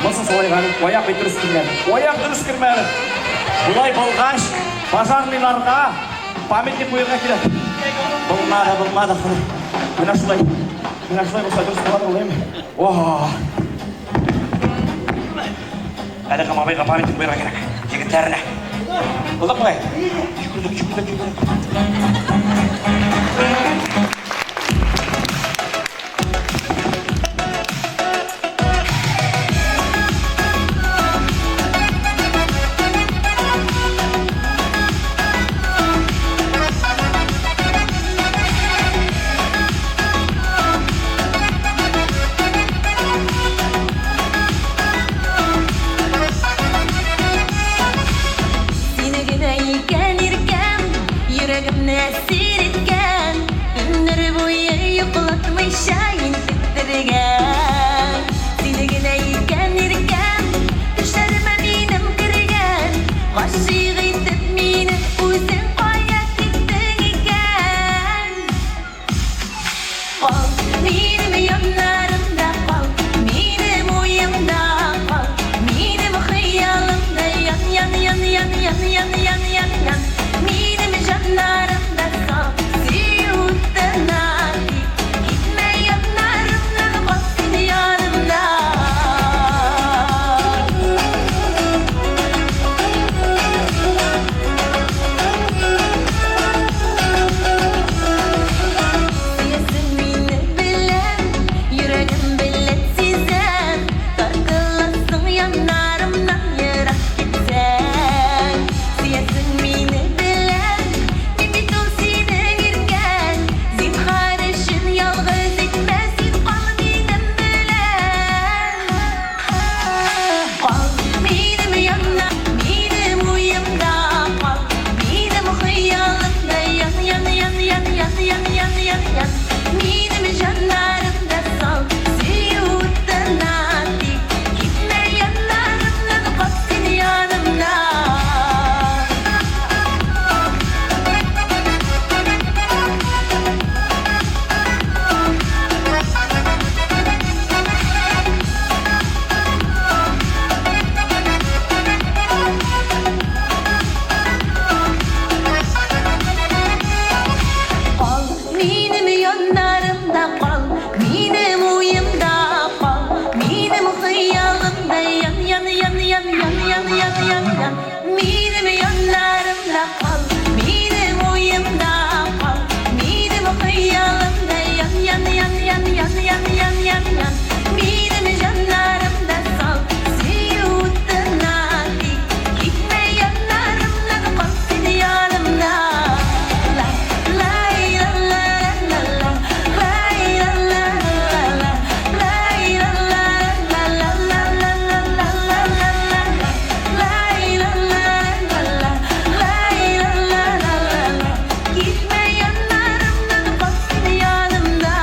Nasıl soğuyğanı? Koyak bir dürüst kirmeli. Bulay bulgaç. Pazarlıklarda pametli koyuğa gider. Bulmadı. Mına şulay bulsa dürüst kıladır olayım mı? Oha. Hadi kamabayla pametli koyuğa gider. Jigitlerine. Kulak mı? Şükürdük. Gelirken yüreğimde oyla kal, benim oyumda kal, benim hayalimde yan yan yan yan yan yan yan yan yan, benim canlarımda sal, sevutuna dik, gitme yanlarımda kal seni yanımda. La la la la la la, la la la la, la la la la la la la la la la. Gitme yanlarımdan bak seni yanımda.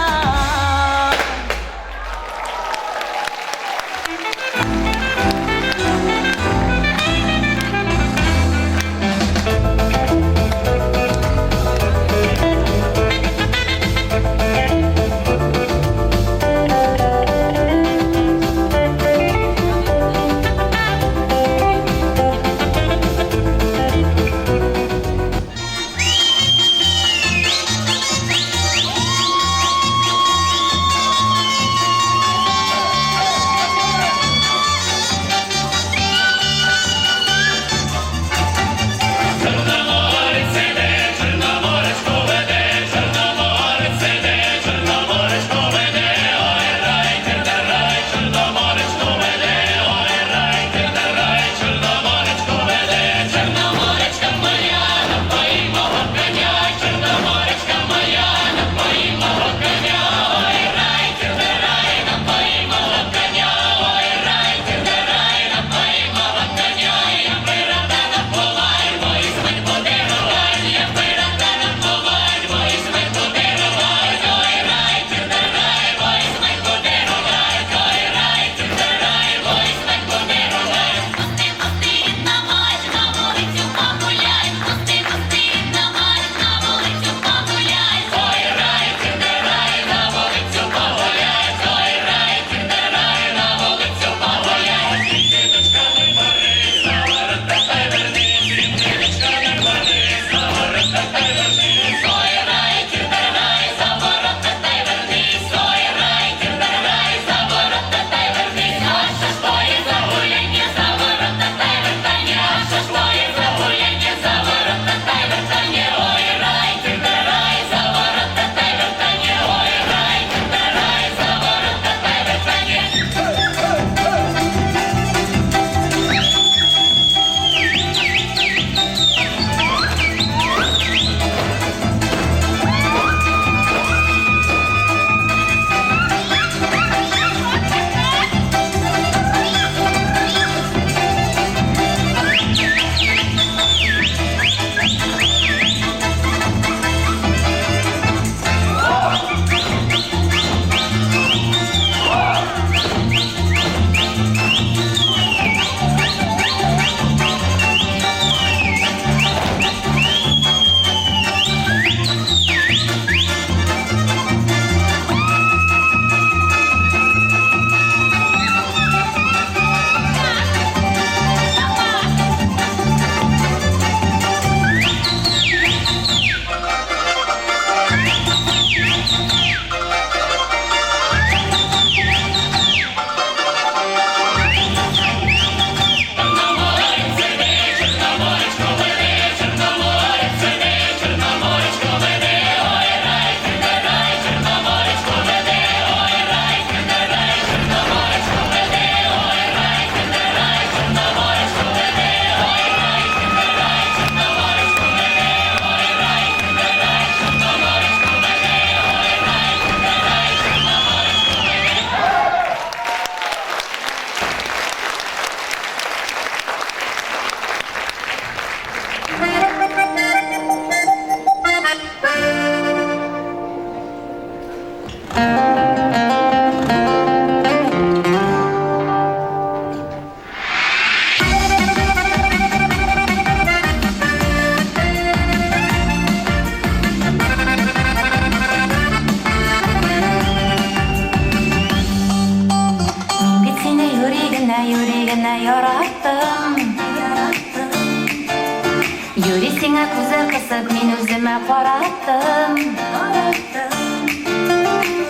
Yüresine kuzu kısık men özüme qarattım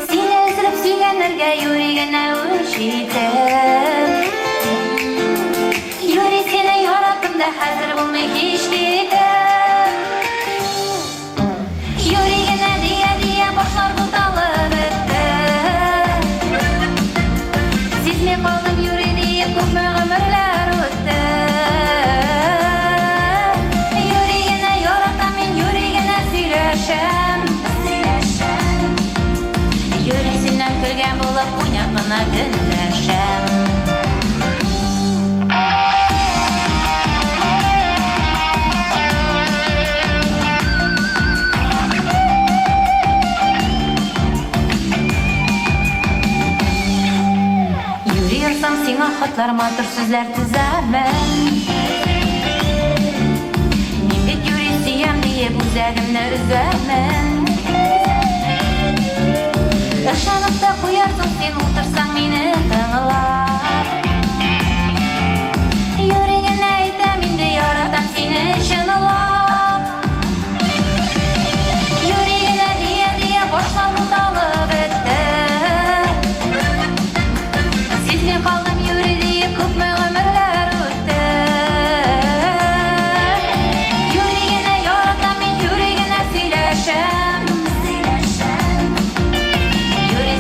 Seni üzülüp suyganlarga yüregine o'chitib Yüresini yarattım da hazır bulmay hech dedim уйнап кына көнләшәм. Юри язсам сиңа хатлар, матур сүзләр төзәмен. Мин бит юри сөям диеп үзәгемне өзәмен. Ышанып та куярсың син утырсаң мине тыңлап. Йөрегенә әйтәм инде яратам сине чынлап. Йөрегенә дия башлап уталып бетте. Сизмей калдым юри диеп күпме гомерләр үтте. Йөрегенә яратам мин, йөрегенә сөйләшәм. Юри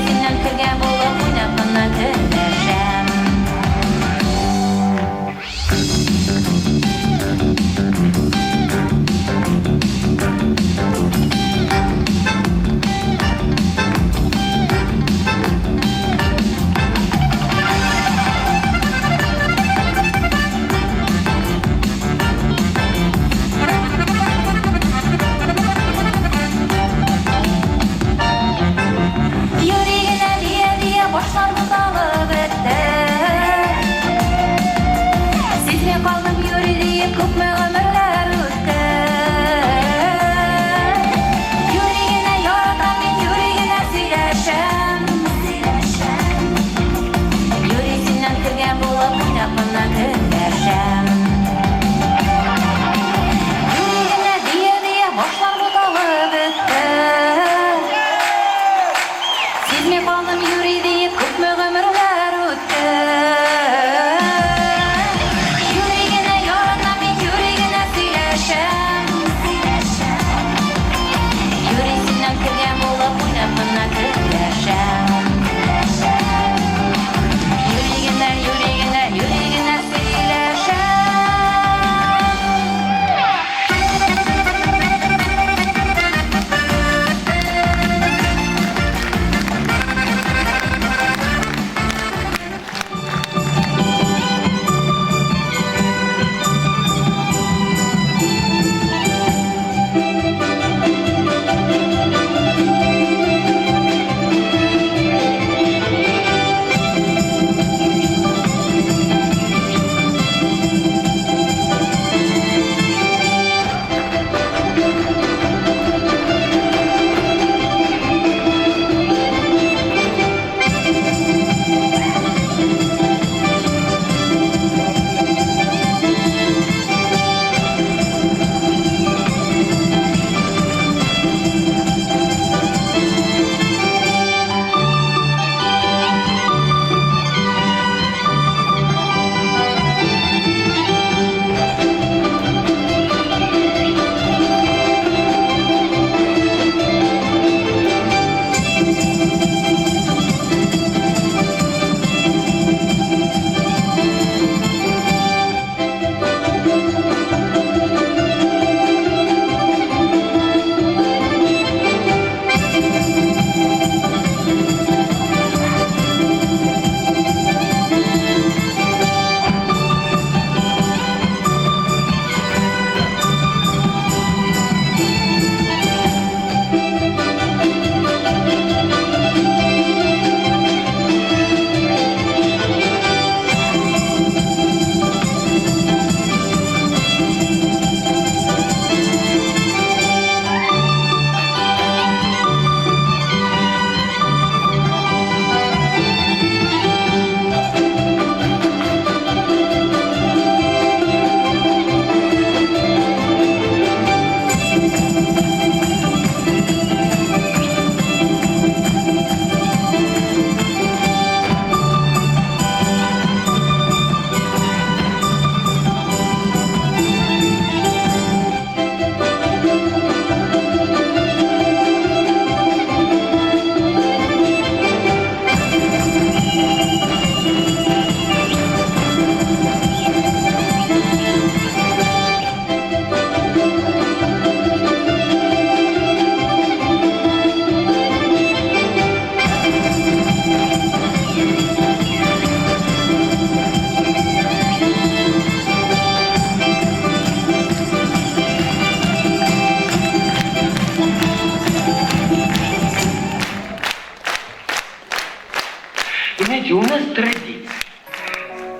знаете, у нас традиция.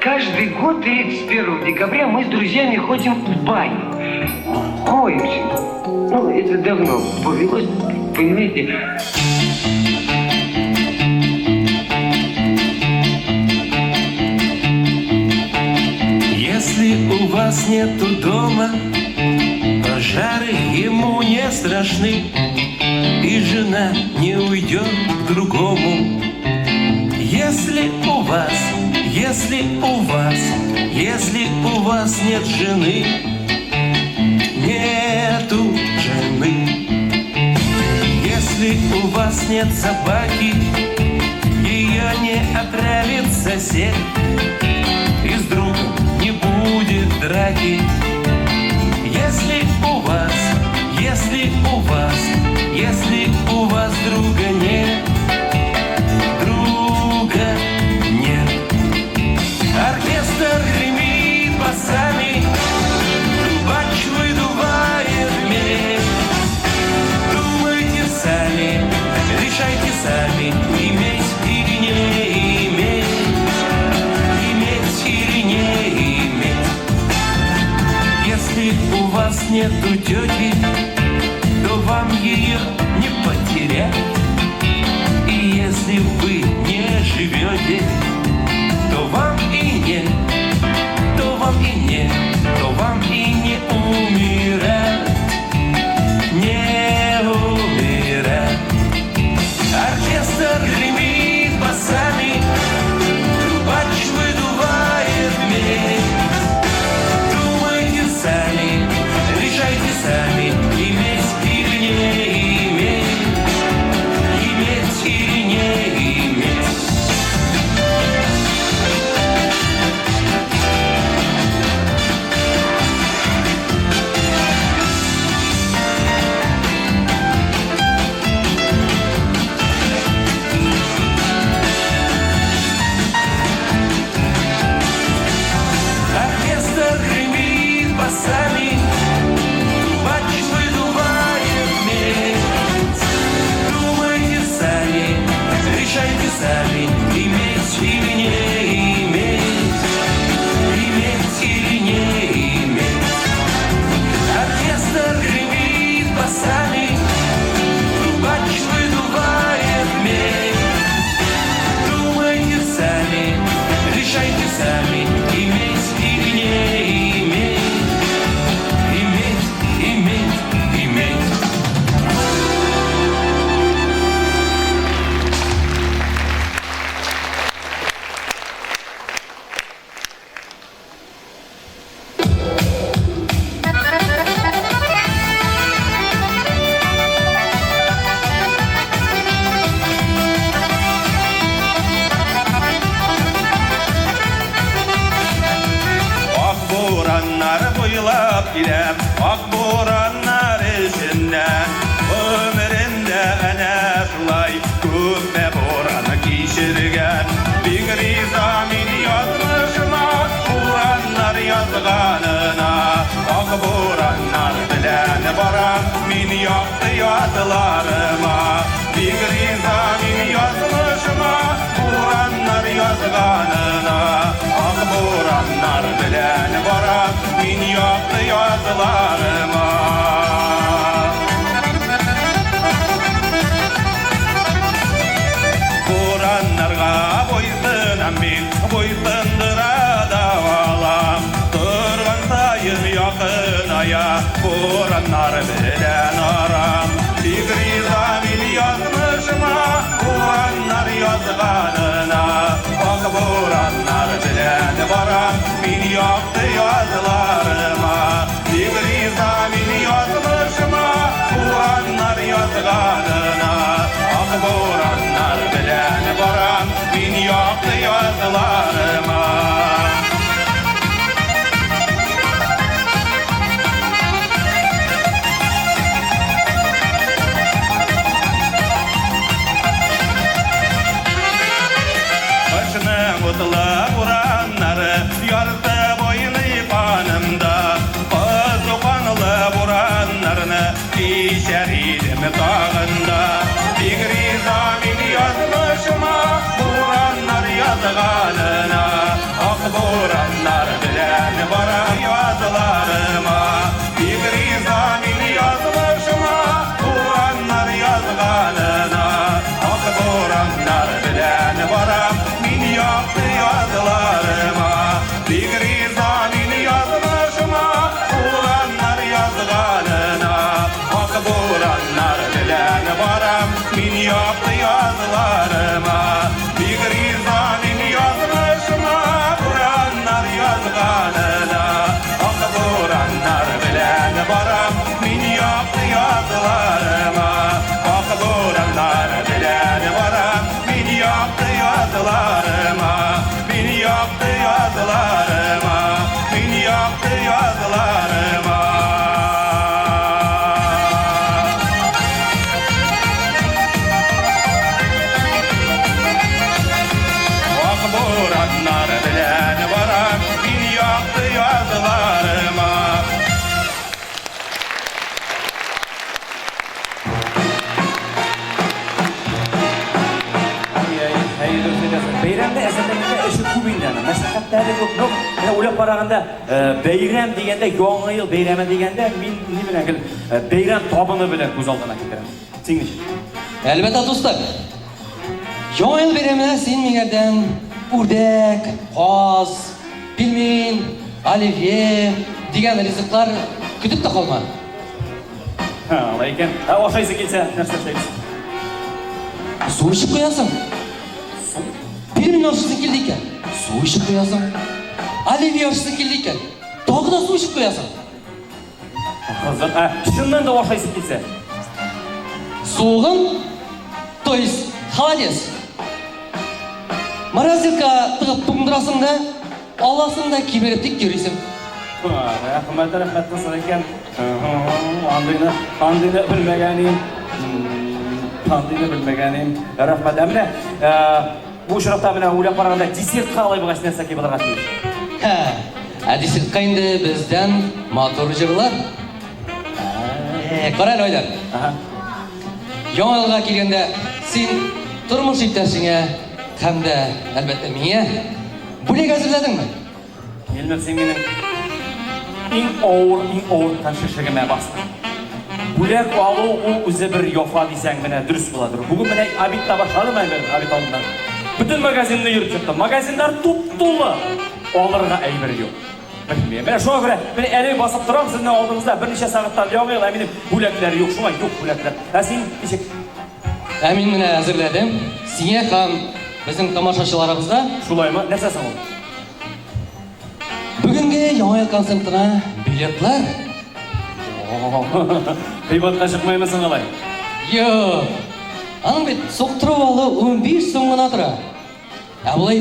Каждый год 31 декабря мы с друзьями ходим в баню. Моемся. Ну, это давно повелось, понимаете. Если у вас нету дома, пожары ему не страшны, и жена не уйдет к другому. Если у вас нет жены, нету жены. Если у вас нет собаки, ее не отравит сосед, и с другом не будет драки. Если у вас друга нет, оркестр гремит басами, трубач выдувает медь. Думайте сами, решайте сами, иметь или не иметь, иметь или не иметь. Если у вас нету тети, то вам ее не потерять. И если вы не живете, то вам и не умирать, не умирать. Оркестр гремит басами, трубач выдувает медь. Думайте сами, решайте сами, иметь или не иметь, иметь или не иметь. Сами, трубач выдувает медь. Думайте сами, решайте сами, иметь или не иметь, иметь или не иметь. Оркестр гремит басами, трубач выдувает медь. Думайте сами, решайте сами, иметь или не иметь. Gidem ak boranlar içinden, ömrümde ene şulay köpme boranı geçirgen. Bir rizamin yazmışıma, boranlar yazganına, ak boranlar bilen baram, min yaktı yazılarıma. Bir rizamin yazmışıma, boranlar yazganına, ak boranlar bilen baram, min yaktı yazılarıma. Boranlarga boysunam min, boysundıra davalam. Durgan sayın yakınaya, boranlar bilen aram. Bir rizamin yazmışıma, boranlar yazganına, ak boranlar bilen baram, min yaktı yazılarıma. Bir rizamin yazmışıma, boranlar yazganına, ak boranlar bilen baram, min yaktı yazılarıma. Mutlu buranları yarısı boyunu kanımda, kız kanlı buranlarını içeridim dağında. Bir rizamin yazmışıma, buranlar yazganına Ak boranlar bilen baran yazılarıma Fikri zamin yazmışıma Kur'anlar yazganına Ak boranlar bilen baran min yaktı yazılarıma Fikri zamin yazmışıma Kur'anlar yazganına Ak boranlar bilen baran min yaktı yazılarıma Fikri zamin yazmışıma Kur'anlar yazganına Ak boranlar bilen baran min yaktı yazılarıma Ak boranlar bilen baran min yaktı yazılarıma Min yaktı yazılarıma Min yaktı yazılarıma Ak boranlar bilen baran min yaktı yazılarıma Beyramda esasemizde eşit kubinlerine, meşakkatleri yok. Yani öyle parağında beyram degende, yoğun yıl beyramı degende, ne bileyim, beyram tabını bile göz aldığına getirem. Senin için. Elbette dostlar. Yoğun yıl veremine sen mingerden urdek, qoz, pilmin, alivye degan riziklar kütüp de kalmadı. Ha, ekan. Oşaysa kelsa, narsa ishlaymiz. Suv ichib qo'yasan. Pilmin yoshisi keldi ekan. Suv ichib qo'yasan. Alivye yoshisi keldi ekan. Tog'da suv ichib qo'yasan. Hozir, shundan da oşaysa kelsa. Soğuğun, to есть холодец. Морозилка тығып туңдырасың да, аласың да киберіп тек көресің. Rahmat qilsin ekan. Andini bilmaganim. Rahmat. Amina, bu shirqda mina o'ylab qaraganda desert qalay bo'lgan narsa kelib qolgan. Ha, desertqa endi bizdan motor jig'lar. Qarang oylar. Yo'ng yilga kelganda sen turmush ittashingga hamda albatta menga bo'lak hazırladingmi? Bilmem sen mening eng og'ir tashvishligimga bosdi. Bo'lak olib u o'zi bir yo'qa desang mana durust bo'ladi. Bugun mana abitda boshladim men abit oldidan. Butun magazinda yurib chiqdim. Magazinlar to'p-to'la. Olirga aybir yo'q. Bilmayman. Mana shuna ko'ra men elay bosib turam sizning oldingizda bir necha soatdan yo'q, aminim bo'laklar yo'q, shunga yo'q bo'laklar. Sen nechik Amin mana hazırladım. Senga ham bizning tomoshachilarimizda shulaymi? Narsasi bu? Bugungi Yo'ng yil konsertiga biletlar. Qiymatga chiqmaymisan qalay? Yo'q. Aning bet so'qtirib olib 15 so'mga tura. Abulay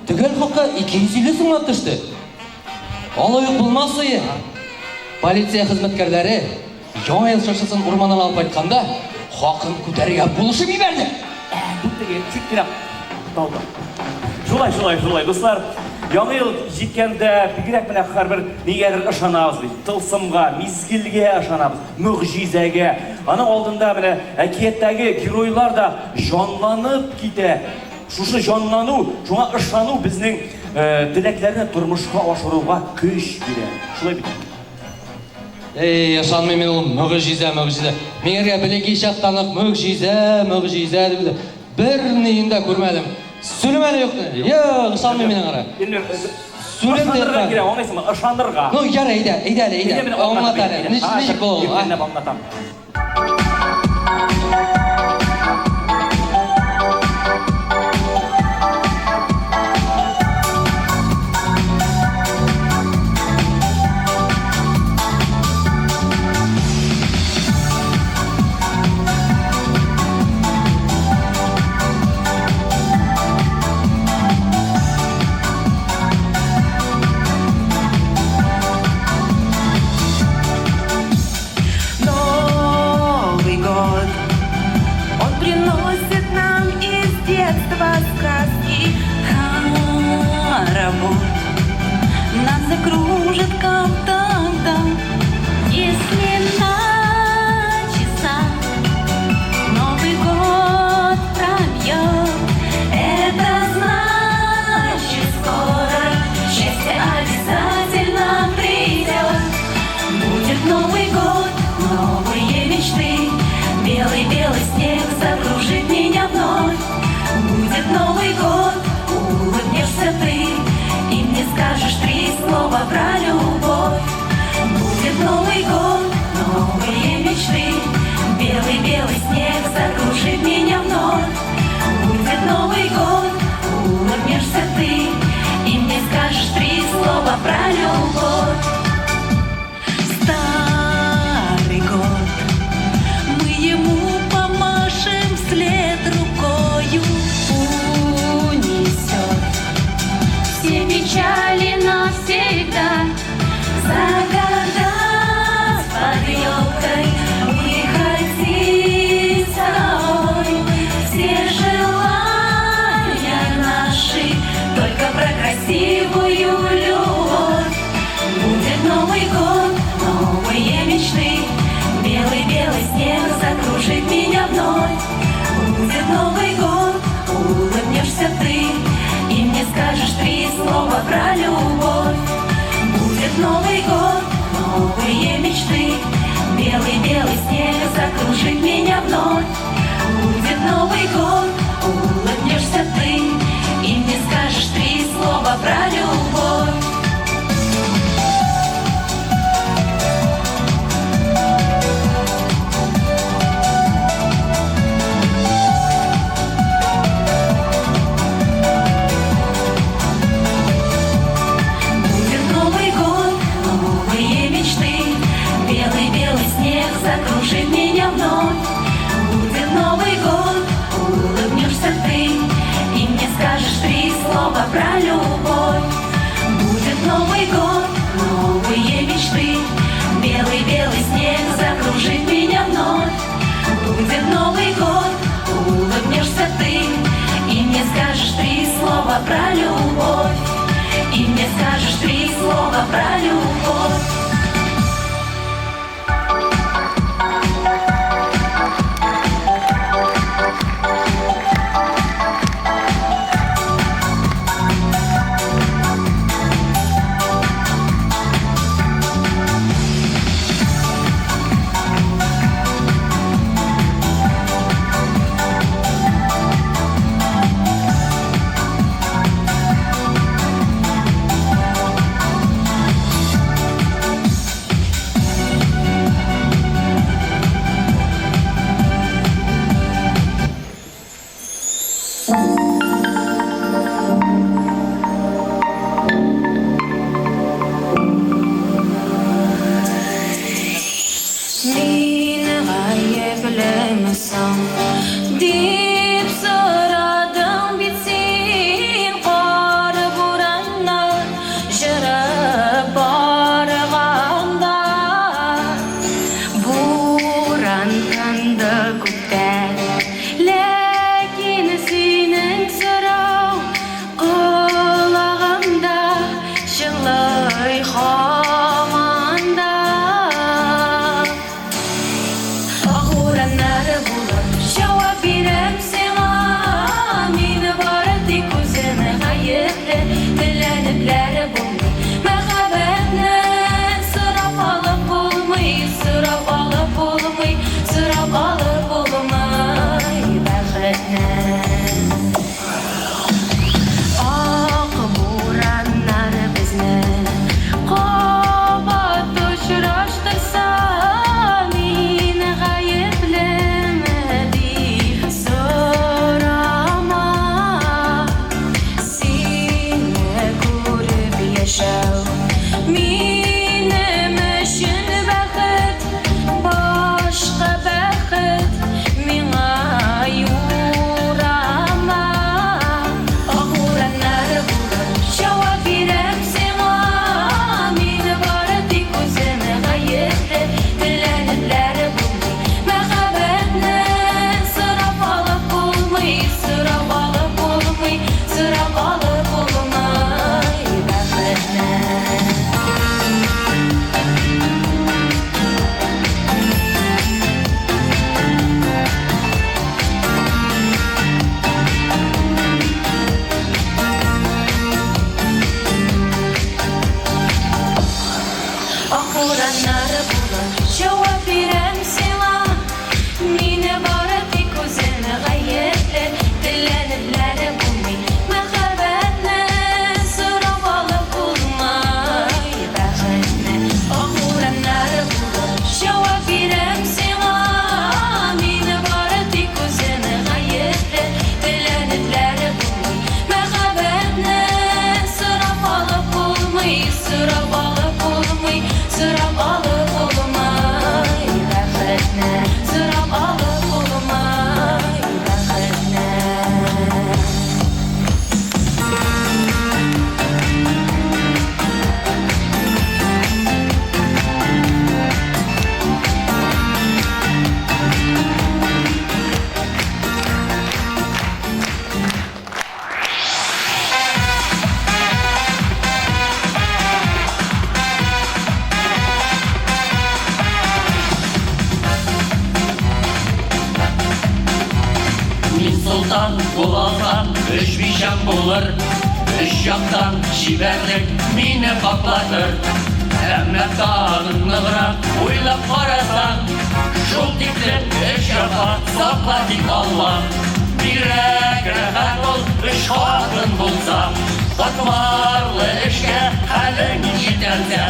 tugal haqqa 250 so'm atıştı. Olay bo'lmasa, politsiya xizmatkorlari Yo'ng yil shoshasini o'rmondan olib qaytganda haqin ko'targa bulishib yubordi. Bittaga chektirib qoldi. Şulay dostlar. Yangi yıl jetkanda bigrak bilan har bir negadir ishonamiz. Tilsimga, mezgilga ishonamiz, mu'jizaga. Ana oldinda mana akiyatdagi heroylar da jonlanib ketadi. Shusha jonlanu, shunga ishonu bizning tilaklarni turmushga oshiruga kuch beradi. Shulay bit. Yaşanmayın oğlum, mucize. Menga bilegi şaqtanıq mucize dedi. Bir neyinde görmedim. Söylemeli yoktu. Yok, yaşanmayın meni qara. Işandırga kerak, anlaysizmi? Işandırga. No, yara, eyda. Anlatar. Nechik bo'ldi? Men anlataman. Закружит как-то, если на часах Новый год пробьет, это значит любовь. Будет Новый год, новые мечты, белый-белый снег закружит меня вновь. Будет Новый год, улыбнешься ты и мне скажешь 3 слова про любовь. Закружит меня вновь. Будет Новый год, улыбнешься ты и мне скажешь 3 слова про любовь. Будет Новый год, новые мечты, белый-белый снег закружит меня вновь. Будет Новый год, улыбнешься ты и мне скажешь 3 слова про любовь. И мне скажешь 3 слова про любовь. Sultan bulalsam 3 bişem bulur. 3 yaktан шибәрлек мине каплатыр. Әмма тагын ныграк уйлап карасаң, шул тиклем эш япа, сакла тик Алла. Бирәк рәхәт ул эш хатын булса, Татмарлы эшкә хәлең җитәрсә.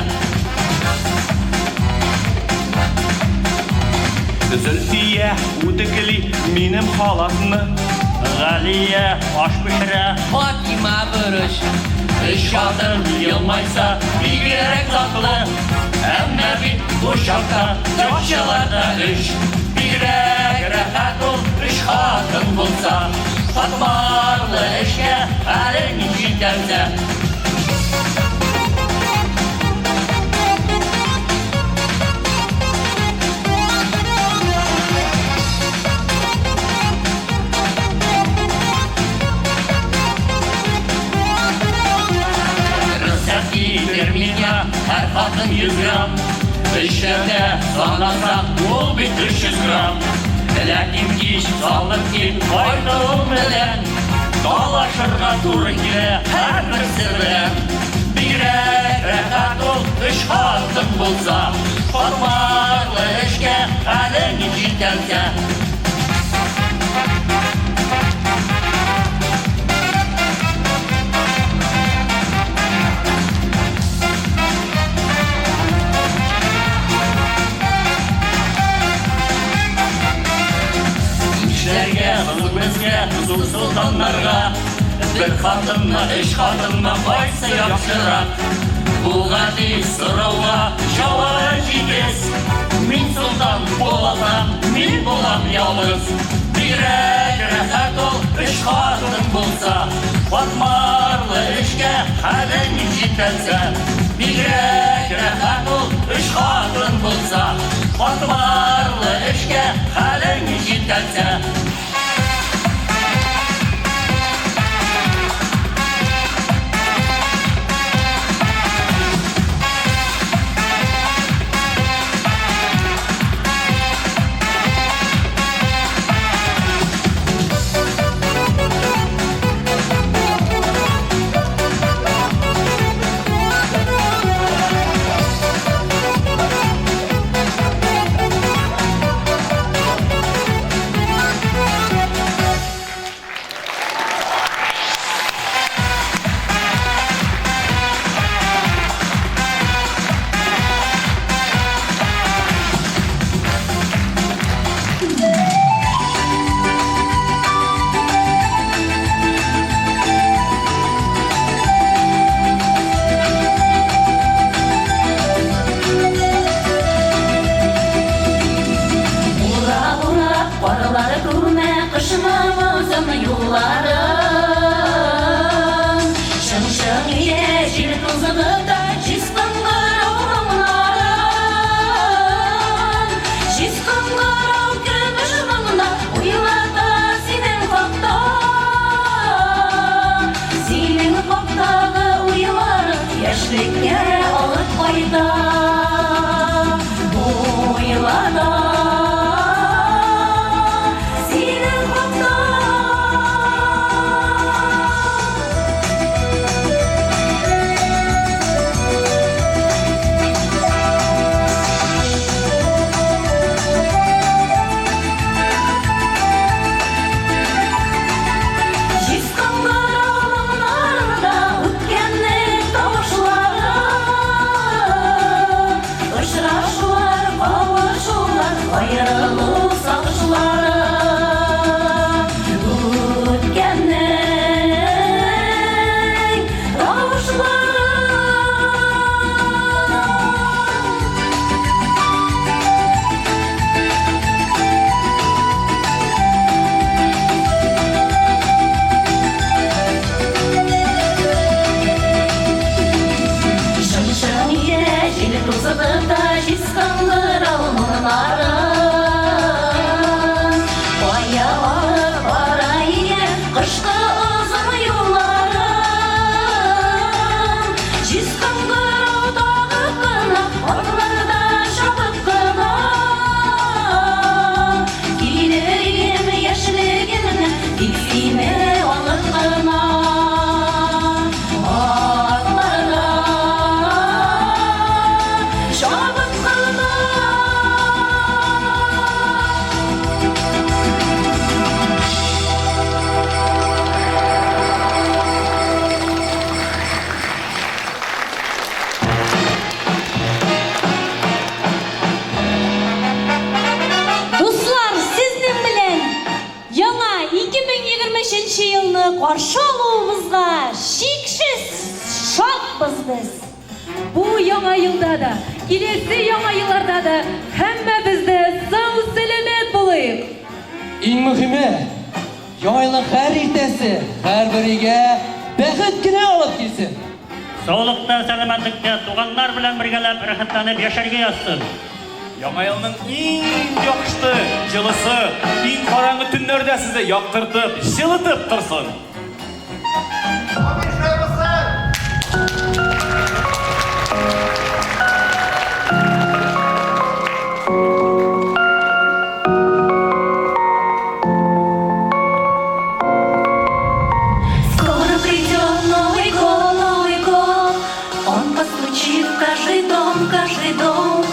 Зөлфия үтекли минем халатны, Галия аш пешерә, Фатима бөреш. эш хатын елмайса, бигрәк затлы. Әмма бит бу чакта җакчыларда эш. Бигрәк рәхәт ул эш хатын булса, Татмарлы эшкә хәлең җитәрсә. Меня, һәр хатын 100 грамм. Эшләрдә санасак, ул бит 300 грамм. Ләкин кич салып кит, кайтуым белән талашырга туры килә һәрберсе белән. Бигрәк рәхәт ул эш хатын булса, Татмарлы эшкә хәлең җитәрсә. Зур солданларга, бер хатынна, эш хатынна кайсы яхшырак? Бу гади сорауга җавап җитез. Мин солдан булам, мин булам ялгыз. Бигрәк рәхәт ул эш хатын булса, Татмарлы эшкә хәлең җитәрсә. Бигрәк рәхәт ул эш хатын булса, Татмарлы эшкә хәлең җитәрсә. Җискан гараларында үткәнне тавышлары шатпыз біз. Бу яңа елда да, киләсе яңа елларда да һәммәбез дә сау сәламәт булыйк. Иң мөһиме, яңа елның һәр иртәсе һәр берегә бәхет кенә алып килсен. Саулыкта, сәламәтлектә туганнар белән бергәләп рәхәтләнеп яшәргә язсын. Яңа елның иң яхшы, җылысы, иң караңгы төннәрдә сезне яктыртып, җылытып торсын. Скоро придет Новый год, он постучит в каждый дом.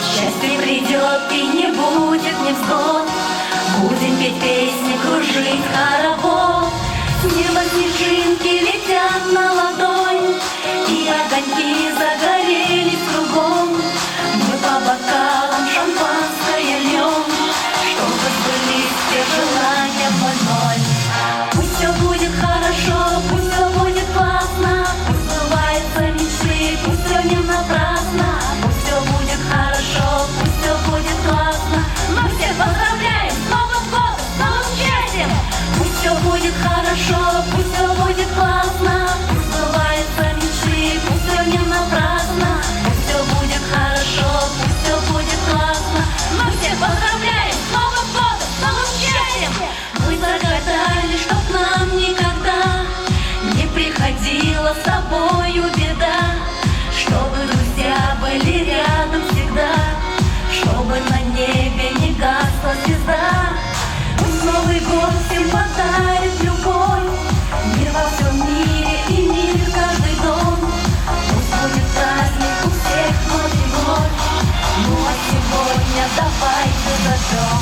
Счастье придет и не будет невзгод. Будем петь песни, кружить хоровод. С неба снежинки летят на ладонь, и огоньки загорелись кругом. Мы по бокалам шампанское льем, чтобы сбылись все желания вновь. Пусть все будет хорошо, пусть все будет классно, пусть сбываются мечты, пусть все не напрасно. Пусть все будет хорошо, пусть все будет классно. Мы всех поздравляем с Новым годом, с новым счастьем. Пусть все будет хорошо, пусть все будет классно, пусть сбываются мечты, пусть все не напрасно. Пусть все будет хорошо, пусть все будет классно. Мы всех поздравляем с Новым годом, с новым счастьем. Мы загадали, чтоб нам никогда не приходила с тобою беда, чтобы друзья были рядом всегда, чтобы на небе не гасла звезда. Пусть Новый год всем подарит любовь, мир во всем мире и мир в каждый дом. Пусть будет праздник у всех вновь и вновь, ну а сегодня давайте зажжем.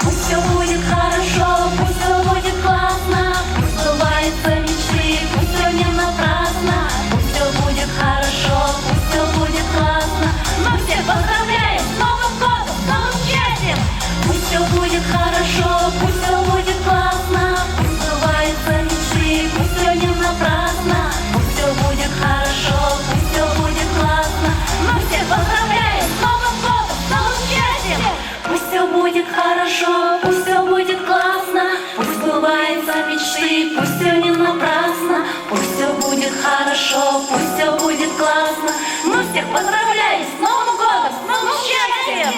Пусть все будет хорошо, пусть все будет классно, пусть сбываются мечты, пусть все не напрасно. Пусть все будет хорошо, пусть все будет классно. Мы всех поздравляем с Новым годом, с новым счастьем. Пусть все будет хорошо, пусть все будет классно, пусть сбываются мечты, пусть все не напрасно. Пусть все будет хорошо, пусть все будет классно. Мы всех поздравляем с Новым годом, с новым счастьем. Пусть все будет хорошо, пусть все будет классно, пусть сбываются мечты, пусть все не напрасно. Пусть все будет хорошо, пусть все будет классно. Мы всех поздравляем с Новым годом, с новым счастьем.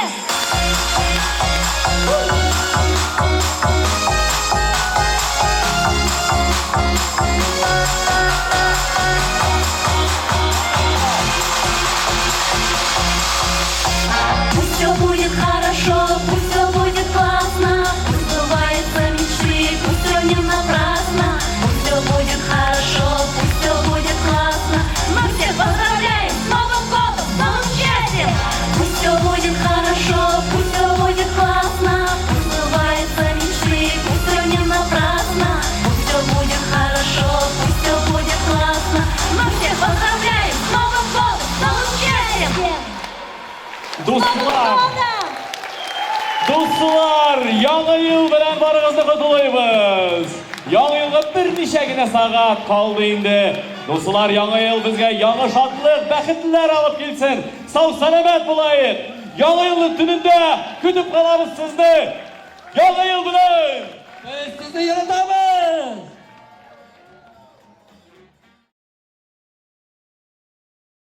Пусть все будет хорошо, пусть все будет классно, пусть сбываются мечты, пусть все не напрасно. Пусть все будет хорошо, пусть все будет классно. Мы всех поздравляем с Новым годом, с новым счастьем. Пусть все будет хорошо, пусть все будет классно, пусть сбываются мечты, пусть все не напрасно. Пусть все будет хорошо, пусть все будет классно. Мы всех поздравляем с Новым годом, с новым счастьем. Дуслар, яңа ел белән барыгызны котлыйбыз. Яңа елга берничә генә сагат калды инде. Дуслар, яңа ел безгә яңа шатлык, бәхетләр алып килсен. Сау сәламәт булайык. Яңа елның төнендә көтеп калабыз сезне. Яңа ел белән. Biz sizni yaratamiz.